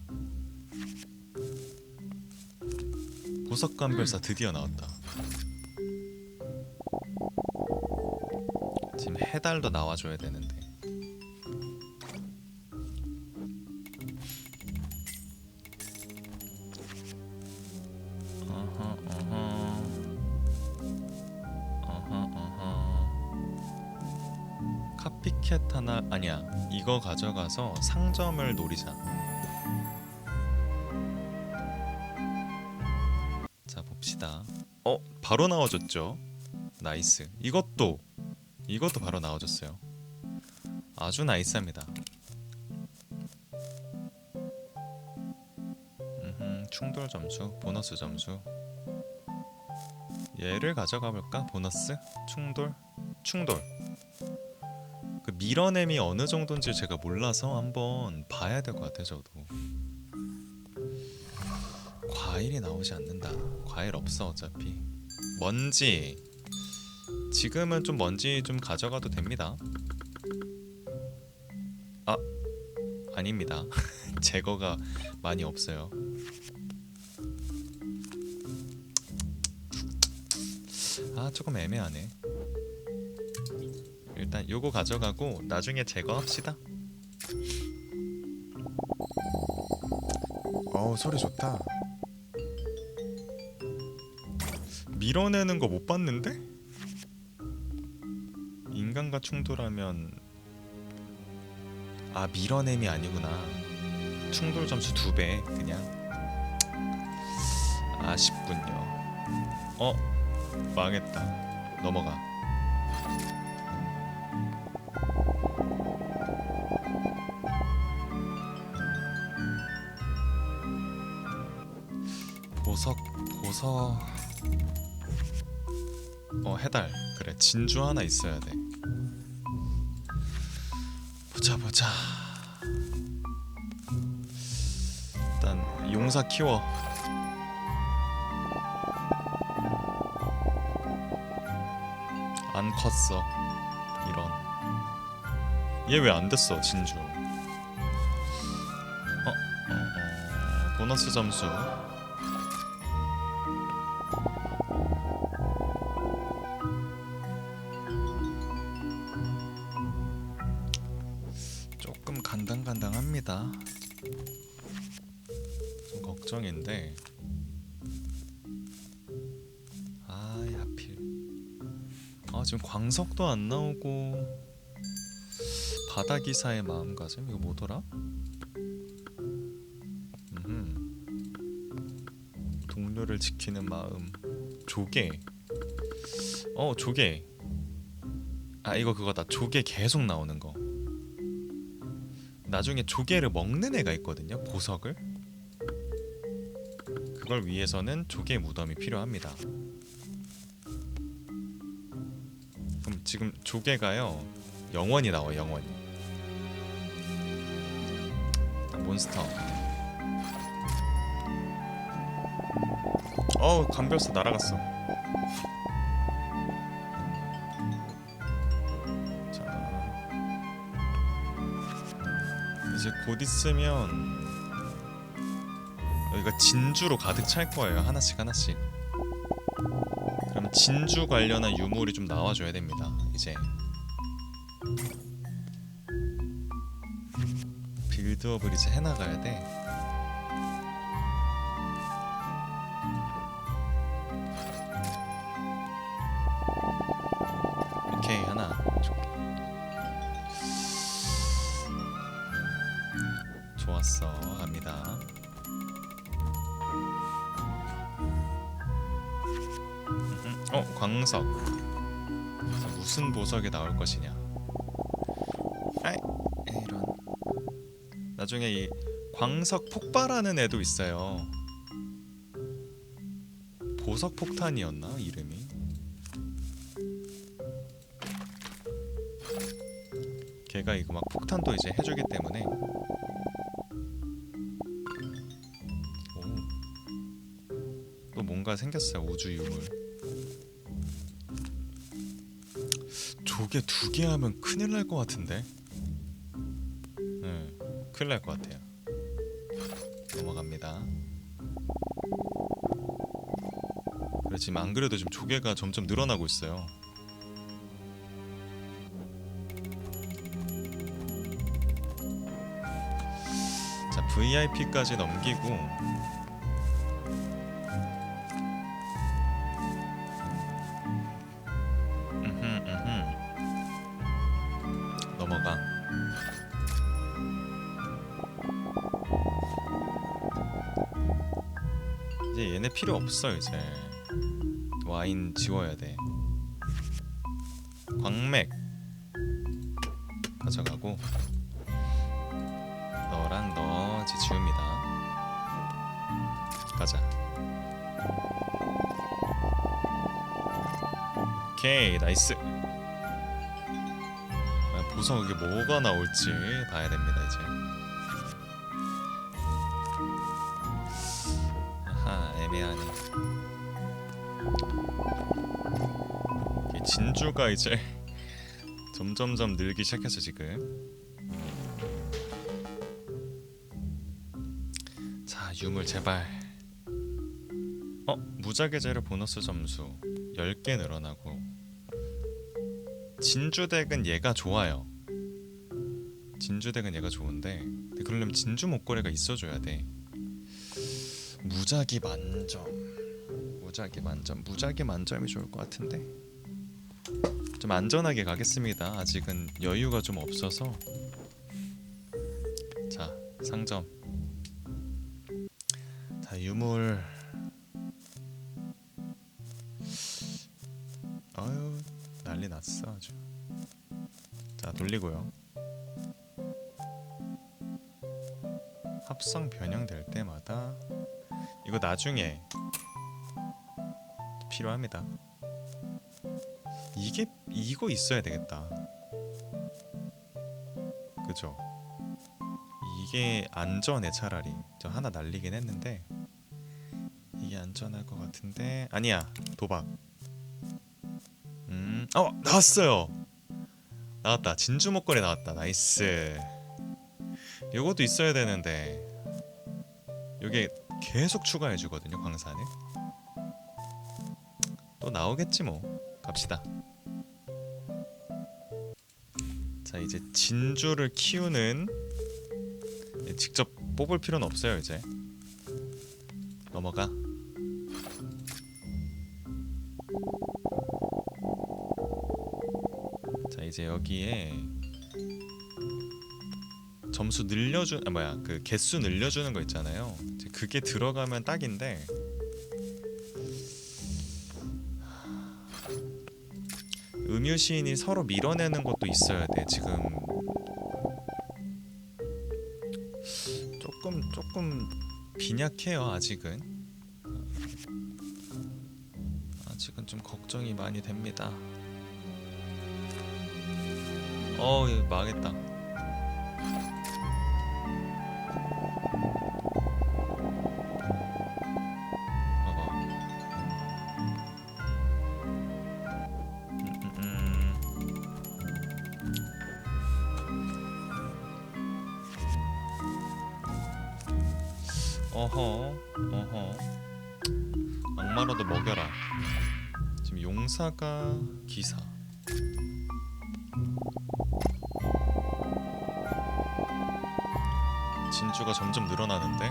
보석 감별사 드디어 나왔다. 지금 해달도 나와줘야 되는데. 카피캣 하나 아니야. 이거 가져가서 상점을 노리자. 자 봅시다. 바로 나와줬죠. 나이스. 이것도 바로 나와줬어요. 아주 나이스합니다. 충돌 점수, 보너스 점수. 얘를 가져가 볼까? 보너스? 충돌. 그 밀어냄이 어느 정도인지 제가 몰라서 한번 봐야 될 것 같아요. 저도. 과일이 나오지 않는다. 과일 없어 어차피. 먼지. 지금은 좀 먼지 좀 가져가도 됩니다. 아닙니다. 제거가 많이 없어요. 조금 애매하네. 일단 요거 가져가고 나중에 제거합시다. 소리 좋다. 밀어내는 거 못 봤는데? 인간과 충돌하면 밀어냄이 아니구나. 충돌 점수 2배 그냥. 아쉽군요. 망했다. 넘어가. 보석 해달. 그래, 진주 하나 있어야 돼. 보자. 일단 용사 키워. 안 컸어. 이런. 얘 왜 안 됐어, 진주? 보너스 점수. 조금 간당간당합니다. 좀 걱정인데. 하필. 지금 광석도 안 나오고. 바다기사의 마음가짐 이거 뭐더라? 자유를 지키는 마음. 조개. 조개. 아 이거 그거다. 조개 계속 나오는 거. 나중에 조개를 먹는 애가 있거든요. 보석을. 그걸 위해서는 조개 무덤이 필요합니다. 그럼 지금 조개가요 영원히 나와. 영원히. 몬스터. 감별사 날아갔어. 자 이제 곧 있으면 여기가 진주로 가득 찰 거예요. 하나씩 하나씩. 그럼 진주 관련한 유물이 좀 나와줘야 됩니다. 이제 빌드업을 이제 해나가야 돼. 오케이 하나. 좋았어. 갑니다. 광석. 자, 무슨 보석이 나올 것이냐. 아이 이런. 나중에 이 광석 폭발하는 애도 있어요. 보석 폭탄이었나 이름이? 걔가 이거 막 폭탄도 이제 해주기 때문에. 또 뭔가 생겼어요. 우주 유물. 조개 2개 하면 큰일 날 것 같은데. 네, 큰일 날 것 같아요. 넘어갑니다. 그래 지금 안 그래도 지금 조개가 점점 늘어나고 있어요. 자 VIP까지 넘기고 넘어가. 이제 얘네 필요 없어. 이제 와인 지워야 돼. 광맥 가져가고 너랑 너 이제 지웁니다. 가자. 오케이 나이스. 보석 이게 뭐가 나올지 봐야 됩니다. 이제 아하 애매하네. 진주가 이제 점점점 늘기 시작했어 지금. 자 유물 제발. 무작위 재료 보너스 점수 10개 늘어나고. 진주덱은 얘가 좋아요. 진주덱은 얘가 좋은데 근데 그러려면 진주 목걸이가 있어줘야 돼. 무작위 만점. 무작위 만점이 좋을 것 같은데. 좀 안전하게 가겠습니다. 아직은 여유가 좀 없어서. 자 상점. 자 유물. 아유 난리 났어 아주. 자 돌리고요. 합성 변형될 때마다 이거 나중에 필요합니다. 이거 있어야 되겠다. 그죠? 이게 안전해 차라리. 저 하나 날리긴 했는데 이게 안전할 것 같은데. 아니야 도박. 나왔어요. 나왔다. 진주 목걸이 나왔다. 나이스. 요것도 있어야 되는데 요게 계속 추가해 주거든요. 광산을. 또 나오겠지 뭐. 갑시다. 자 이제 진주를 키우는, 직접 뽑을 필요는 없어요. 이제 넘어가. 자 이제 여기에 점수 늘려준 그 개수 늘려주는 거 있잖아요. 이제 그게 들어가면 딱인데 음유 시인이 서로 밀어내는 것도 있어야 돼. 지금 조금 빈약해요. 아직은 좀 걱정이 많이 됩니다. 이거 망했다. 봐봐. 어허. 악마라도 먹여라. 지금 용사가 기사. 진주가 점점 늘어나는데.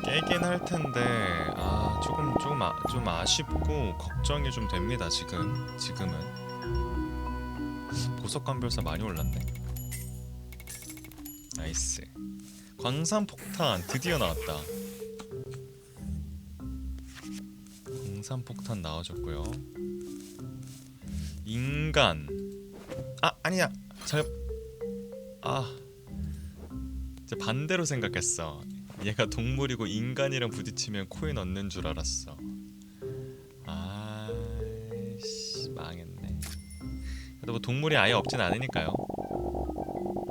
깨긴 할 텐데 좀 아쉽고 걱정이 좀 됩니다. 지금은 보석 감별사 많이 올랐네. 나이스. 광산 폭탄 드디어 나왔다. 광산 폭탄 나와줬고요. 인간. 아니야. 이제 반대로 생각했어. 얘가 동물이고 인간이랑 부딪히면 코인 얻는 줄 알았어. 아이씨, 망했네. 그래도 뭐 동물이 아예 없진 않으니까요.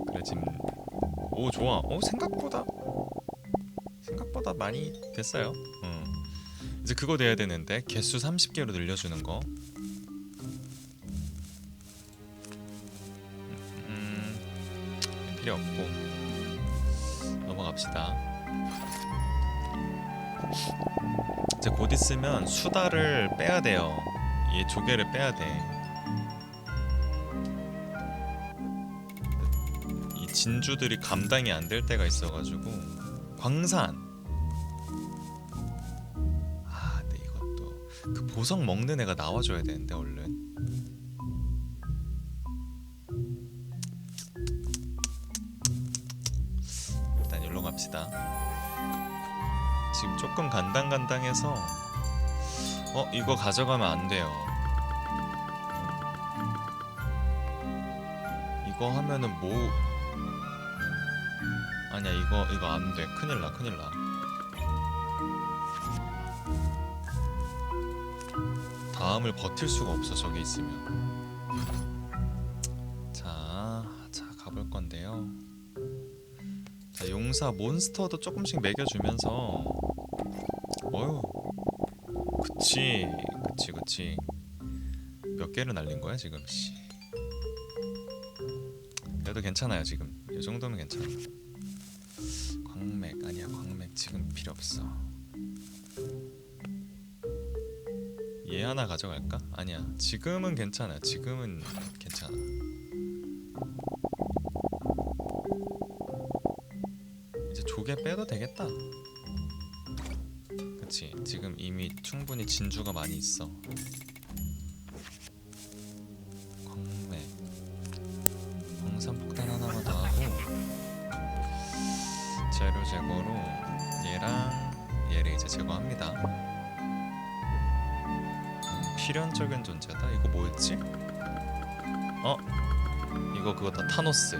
그래 지금 오 좋아. 생각보다 많이 됐어요. 이제 그거 돼야 되는데 개수 30개로 늘려주는 거. 필요 없고 넘어갑시다. 이제 곧 있으면 수다를 빼야 돼요. 얘 조개를 빼야 돼. 이 진주들이 감당이 안 될 때가 있어가지고. 광산. 근데 이것도 그 보석 먹는 애가 나와줘야 되는데 얼른. 일단 일로 갑시다. 지금 조금 간당간당해서 이거 가져가면 안 돼요. 이거 하면은 아니야 이거 안 돼. 큰일 나. 다음을 버틸 수가 없어 저기 있으면. 자 가볼 건데요. 자, 용사 몬스터도 조금씩 먹여주면서 그치 몇 개를 날린 거야 지금. 그래도 괜찮아요. 지금 이 정도면 괜찮아. 광맥 아니야. 광맥 지금 필요 없어. 얘 하나 가져갈까? 아니야 지금은 괜찮아. 이제 조개 빼도 되겠다. 그치 지금 이미 충분히 진주가 많이 있어. 광맥 광산폭탄 하나만 더 하고 재료 제거로 얘랑 얘를 이제 제거합니다. 필연적인 존재다. 이거 뭐였지? 이거 그거다. 타노스.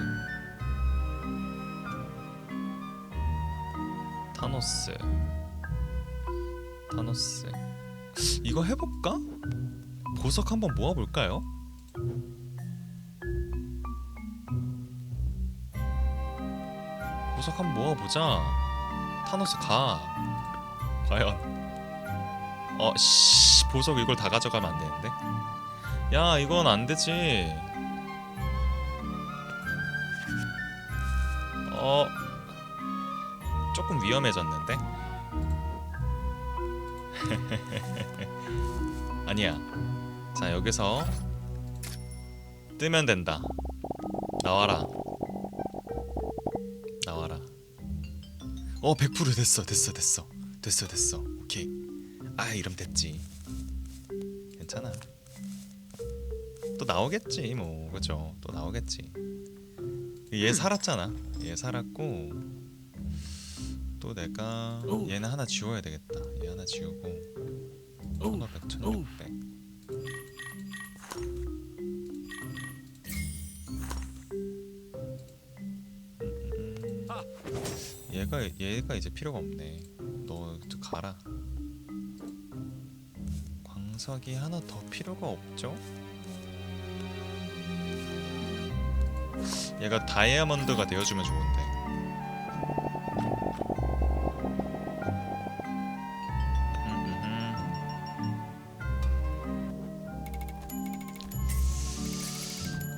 이거 해볼까? 보석 한번 모아볼까요? 보석 한번 모아보자. 타노스 가. 과연 보석 이걸 다 가져가면 안 되는데? 야 이건 안 되지. 조금 위험해졌는데? 아니야. 자 여기서 뜨면 된다. 나와라. 100% 됐어. 오케이. 이러면 됐지. 괜찮아. 또 나오겠지 뭐. 그죠? 또 나오겠지. 얘 살았잖아. 얘 살았고 또 내가 얘는 하나 지워야 되겠다. 얘 하나 지우고 1500, 1600. 얘가 이제 필요가 없네. 너 가라. 광석이 하나 더 필요가 없죠? 얘가 다이아몬드가 되어주면 좋은데.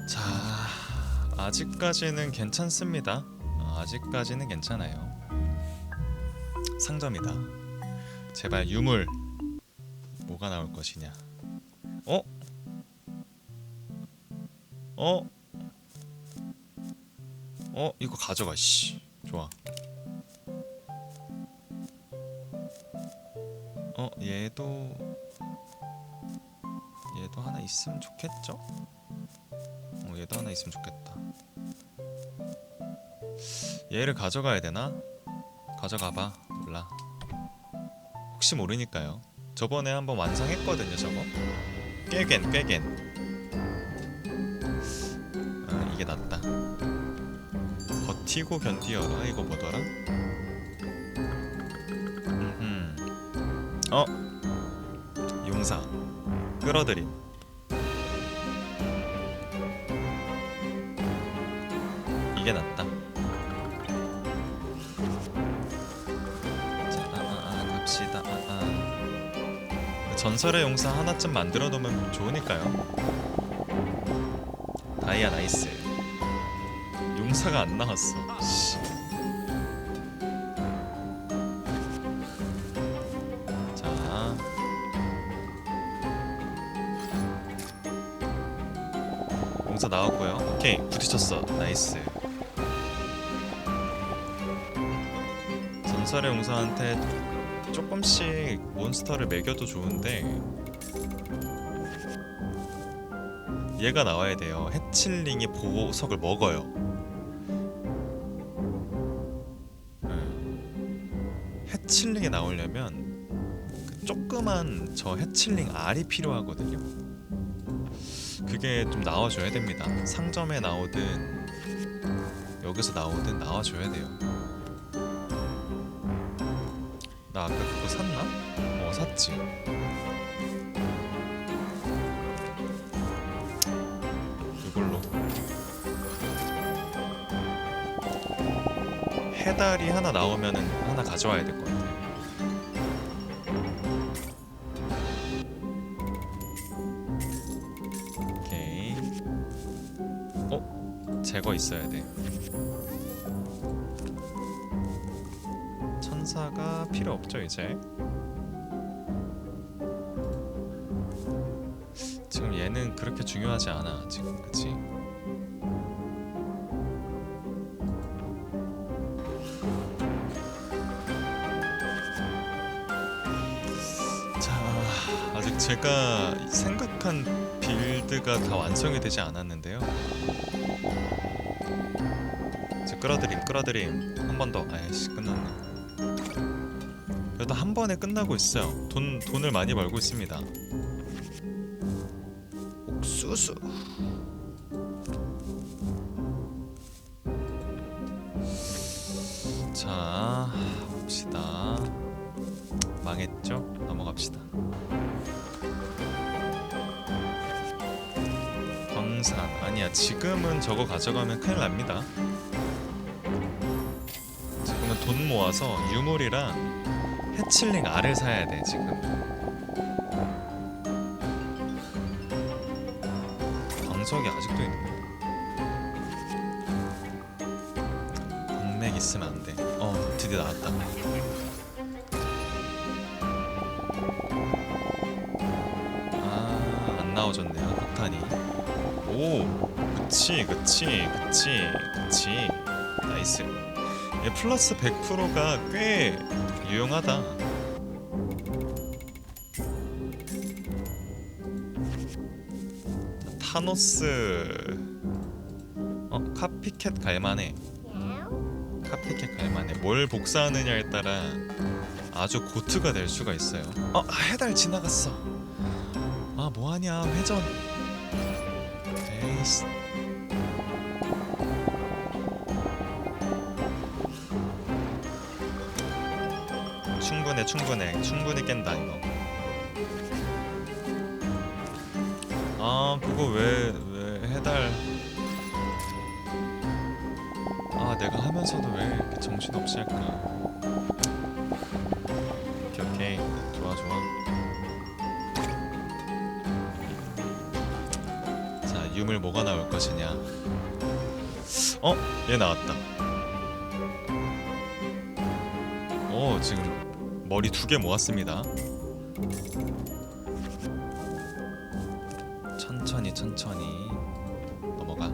자, 아직까지는 괜찮습니다. 아직까지는 괜찮아요. 상점이다. 제발 유물. 뭐가 나올 것이냐? 어? 어? 이거 가져가. 씨. 좋아. 얘도 하나 있으면 좋겠죠? 얘도 하나 있으면 좋겠다. 얘를 가져가야 되나? 가져가봐. 몰라. 혹시 모르니까요. 저번에 한번 완성했거든요. 저거 꾀겐 이게 낫다. 버티고 견디어라. 이거 뭐더라? 용사 끌어들임. 이게 낫다. 자, 갑시다. 전설의 용사 하나쯤 만들어 놓으면 좋으니까요. 다이아 나이스. 용사가 안 나왔어. 씨. 자, 용사 나왔고요. 오케이, 부딪혔어. 나이스. 전설의 용사한테 조금씩 몬스터를 먹여도 좋은데 얘가 나와야 돼요. 해칠링이 보석을 먹어요. 해칠링이 나오려면 그 조그만 저 해칠링 알이 필요하거든요. 그게 좀 나와줘야 됩니다. 상점에 나오든 여기서 나오든 나와줘야 돼요. 나 아까 그거 샀나? 샀지. 이걸로 해달이 하나 나오면은 하나 가져와야 될 것 같아. 오케이. 제거 있어야 돼. 천사가 필요 없죠 이제. 지금 얘는 그렇게 중요하지 않아 지금, 그치? 자, 아직 제가 생각한 빌드가 다 완성이 되지 않았는데요. 이제 끌어들임 한 번 더. 아이씨, 끝났네. 그래도 한 번에 끝나고 있어요. 돈을 많이 벌고 있습니다. 옥수수. 자, 봅시다. 망했죠? 넘어갑시다. 광산. 아니야, 지금은 저거 가져가면 큰일 납니다. 지금은 돈 모아서 유물이랑 해칠링 알을 사야 돼 지금. 광석이 아직도 있는 거야. 광맥 있으면 안 돼. 드디어 나왔다. 안 나와줬네요, 폭탄이. 오, 그치. 나이스. 얘 플러스 100%가 꽤 유용하다. 타노스 카피캣 갈만해. 카피캣 갈만해. 뭘 복사하느냐에 따라 아주 고트가 될 수가 있어요. 해달 지나갔어. 뭐하냐 회전. 에이씨. 충분히 깬다 이거. 그거 왜 해달. 내가 하면서도 왜 이렇게 정신없이 할까. 오케이 좋아. 자, 유물 뭐가 나올 것이냐. 얘 나왔다. 지금 머리 2개 모았습니다. 천천히 넘어가.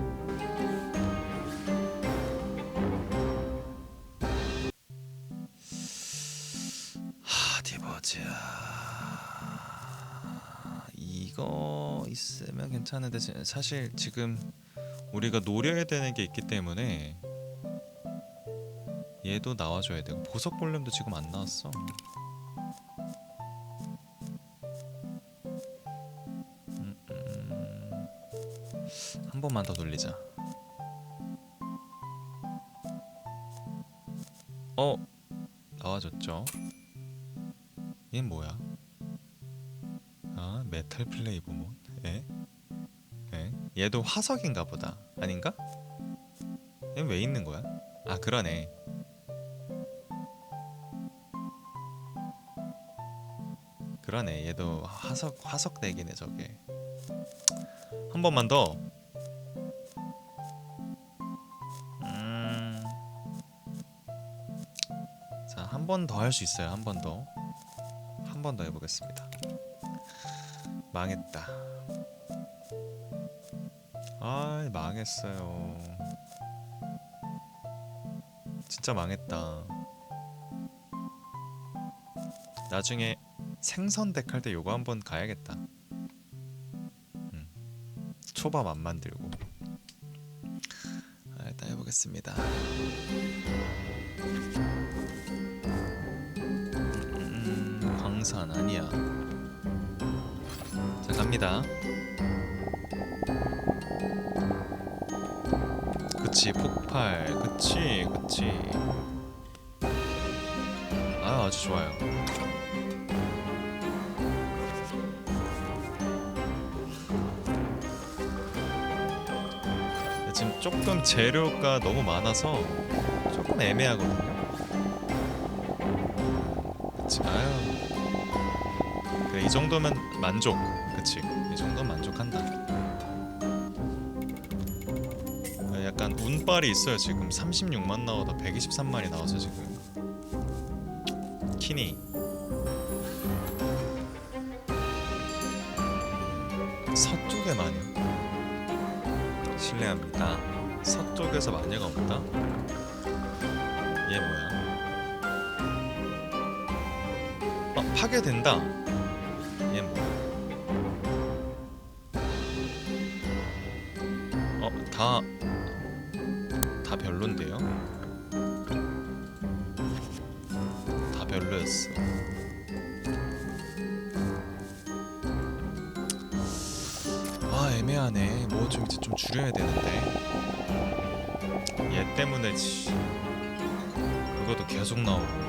어디 보자. 이거 있으면 괜찮은데 사실 지금 우리가 노려야 되는 게 있기 때문에 얘도 나와줘야 되고 보석 골렘도 지금 안 나왔어. 한 번만 더 돌리자. 나와줬죠. 얘는 뭐야? 메탈 플레이보몬. 얘도 화석인가 보다. 아닌가? 얘는 왜 있는 거야? 그러네. 얘도 화석 덱이네 저게. 한 번만 더. 자, 한 번 더 할 수 있어요. 한 번 더 해보겠습니다. 망했다. 망했어요. 진짜 망했다. 나중에 생선덱 할 때 요거 한번 가야겠다. 초밥 안 만들고. 일단 해보겠습니다. 광산 아니야. 자, 갑니다. 그치, 폭발. 그치. 아주 좋아요. 지금 조금 재료가 너무 많아서 조금 애매하거든요. 그치. 그래, 이 정도면 만족. 그치, 이 정도면 만족한다. 약간 운빨이 있어요. 지금 36만 나오다 123만이 나와서 지금 키니 서쪽에 마녀. 실례합니다. 서쪽에서 마녀가 없다? 얘 뭐야? 파괴된다. 얘 뭐야? 다 별론데요? 다 별로였어. 애매하네. 뭐 좀 이제 좀 줄여야 되는데. 얘 때문에 그것도 계속 나오고.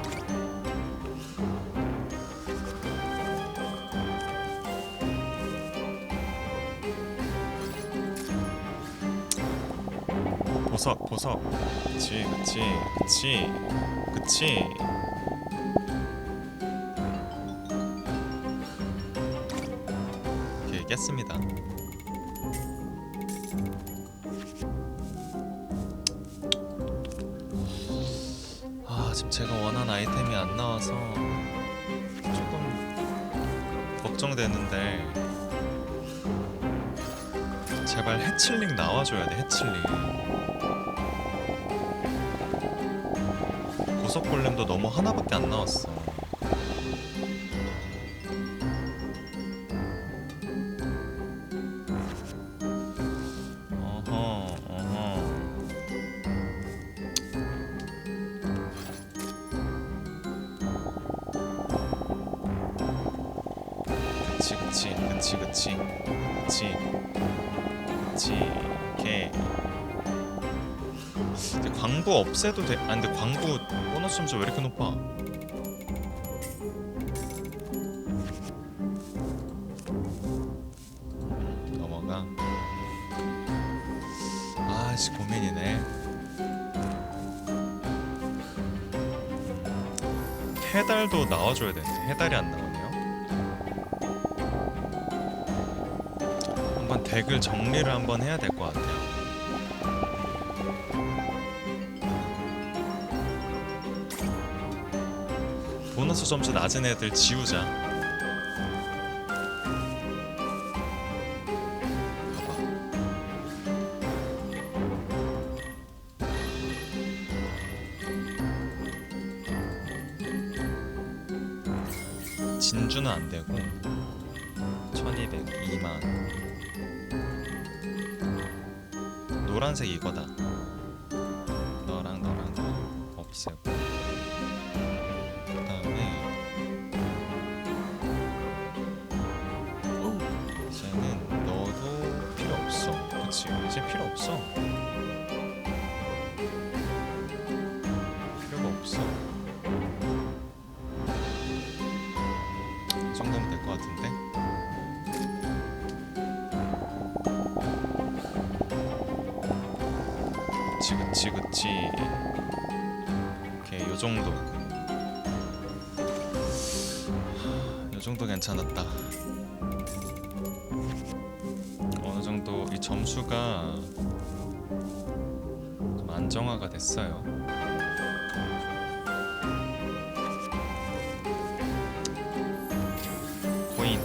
보석. 그치. 오케이, 깼습니다. 지금 제가 원하는 아이템이 안 나와서 조금 걱정되는데, 제발 해칠링 나와줘야 돼. 해칠링. 보석 골렘도 너무 하나밖에 안 나왔어. 어허. 오케이. 이제 광부 없애도 돼. 아 근데 광부 보너스 점수 왜 이렇게 높아? 넘어가. 아씨 고민이네. 해달도 나와줘야 되는데 해달이 안 나오네요. 한번 덱을 정리를 한번 해야 될 것 같아요. 보너스 점수 낮은 애들 지우자. 진주는 안 되고 1200, 2만. 노란색 이거다. 너랑 없애고. 그다음에 이제는 너도 필요 없어. 그치? 이제 필요 없어. 필요가 없어. 이 정도면 될 것 같은데? 그치. 오케이, 요정도. 요정도 괜찮았다. 어느정도 이 점수가 좀 안정화가 됐어요. 코인.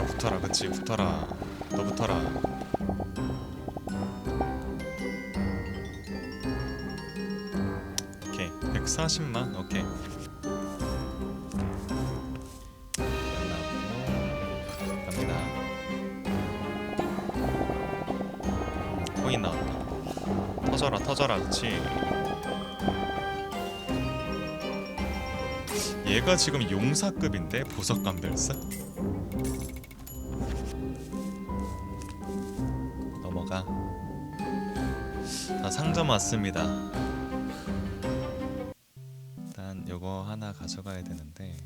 붙어라. 그치, 붙어라. 너 붙어라. 오케이, 140만. 오케이. 갑니다. 코인 나왔다. 터져라. 그치. 얘가 지금 용사급인데 보석 감별사? 넘어가. 다 상점 왔습니다. 일단 요거 하나 가져가야 되는데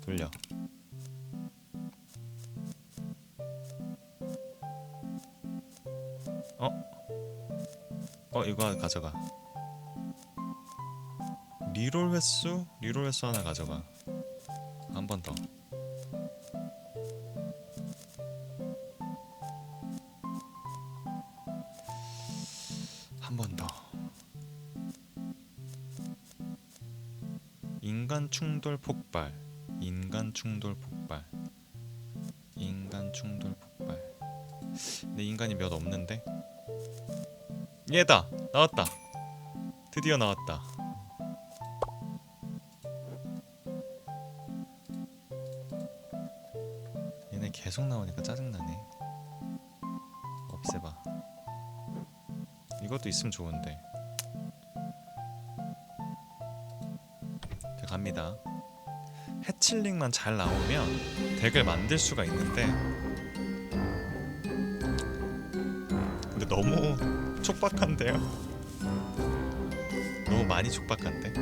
돌려. 이거 가져가. 리롤 횟수 하나 가져가. 한 번 더. 한 번 더. 인간 충돌 폭발. 근데 인간이 몇 없는데? 얘다! 나왔다! 드디어 나왔다. 얘네 계속 나오니까 짜증나네. 없애봐. 이것도 있으면 좋은데. 자, 갑니다. 해칠링만 잘 나오면 덱을 만들 수가 있는데 근데 너무 촉박한데요? 너무 많이 촉박한데?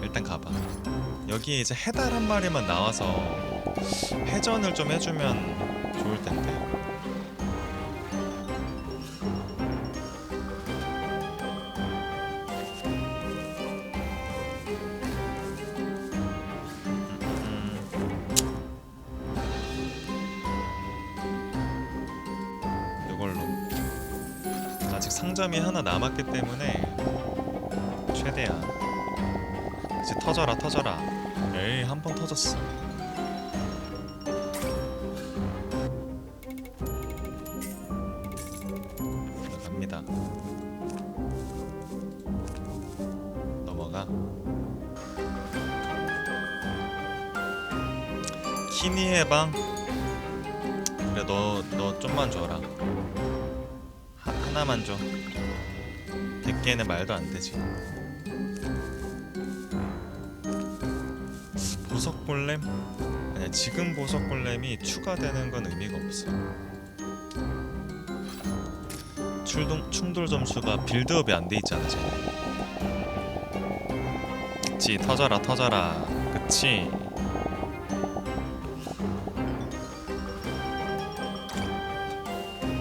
일단 가봐. 여기에 이제 해달 한 마리만 나와서 회전을 좀 해주면 좋을 텐데. 이걸로 아직 상점이 하나 남았기 때문에 최대한 이제 터져라. 에이, 한 번 터졌어. 갑니다. 넘어가. 키니의 방. 그래 너 좀만 줘라. 하나만 줘. 100개는 말도 안 되지. 보석 골렘? 아니야, 지금 보석 골렘이 추가되는 건 의미가 없어. 충돌 점수가 빌드업이 안 돼 있잖아 지금. 그치, 터져라. 그치.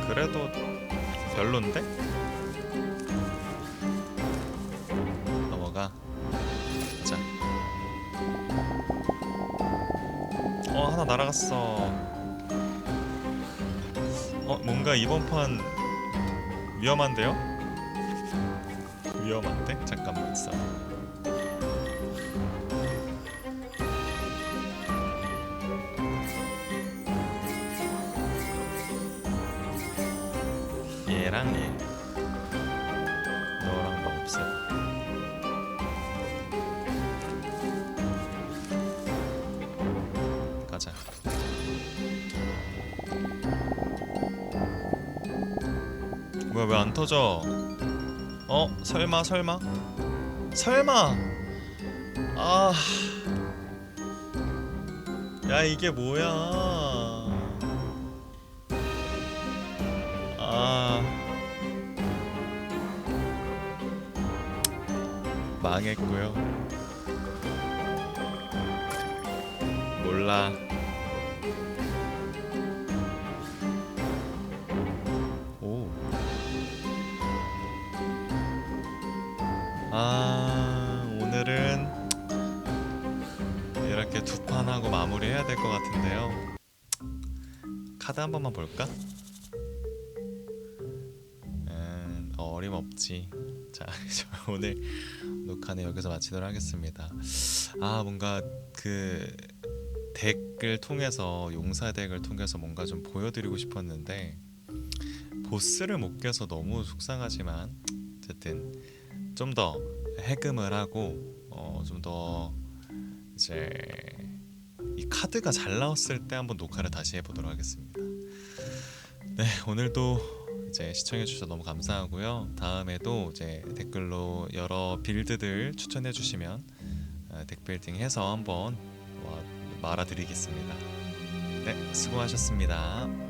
그래도 별론데? 넘어가. 자. 하나 날아갔어. 뭔가 이번 판 위험한데요? 위험한데? 잠깐만 있어. 얘랑 얘. 너랑 너 없애. 가자. 뭐야 왜 안 터져? 설마? 아, 야 이게 뭐야? 아, 망했고요. 몰라. 오. 오늘은 이렇게 두 판 하고 마무리해야 될 것 같은데요. 카드 한 번만 볼까? 어림없지. 자, 저 오늘 녹화는 여기서 마치도록 하겠습니다. 뭔가 그 덱을 통해서, 용사 덱을 통해서 뭔가 좀 보여드리고 싶었는데 보스를 못 깨서 너무 속상하지만 어쨌든 좀 더 해금을 하고 좀 더 이제 이 카드가 잘 나왔을 때 한번 녹화를 다시 해보도록 하겠습니다. 네, 오늘도 이제 시청해 주셔서 너무 감사하고요. 다음에도 이제 댓글로 여러 빌드들 추천해 주시면 덱빌딩 해서 한번 말아드리겠습니다. 네, 수고하셨습니다.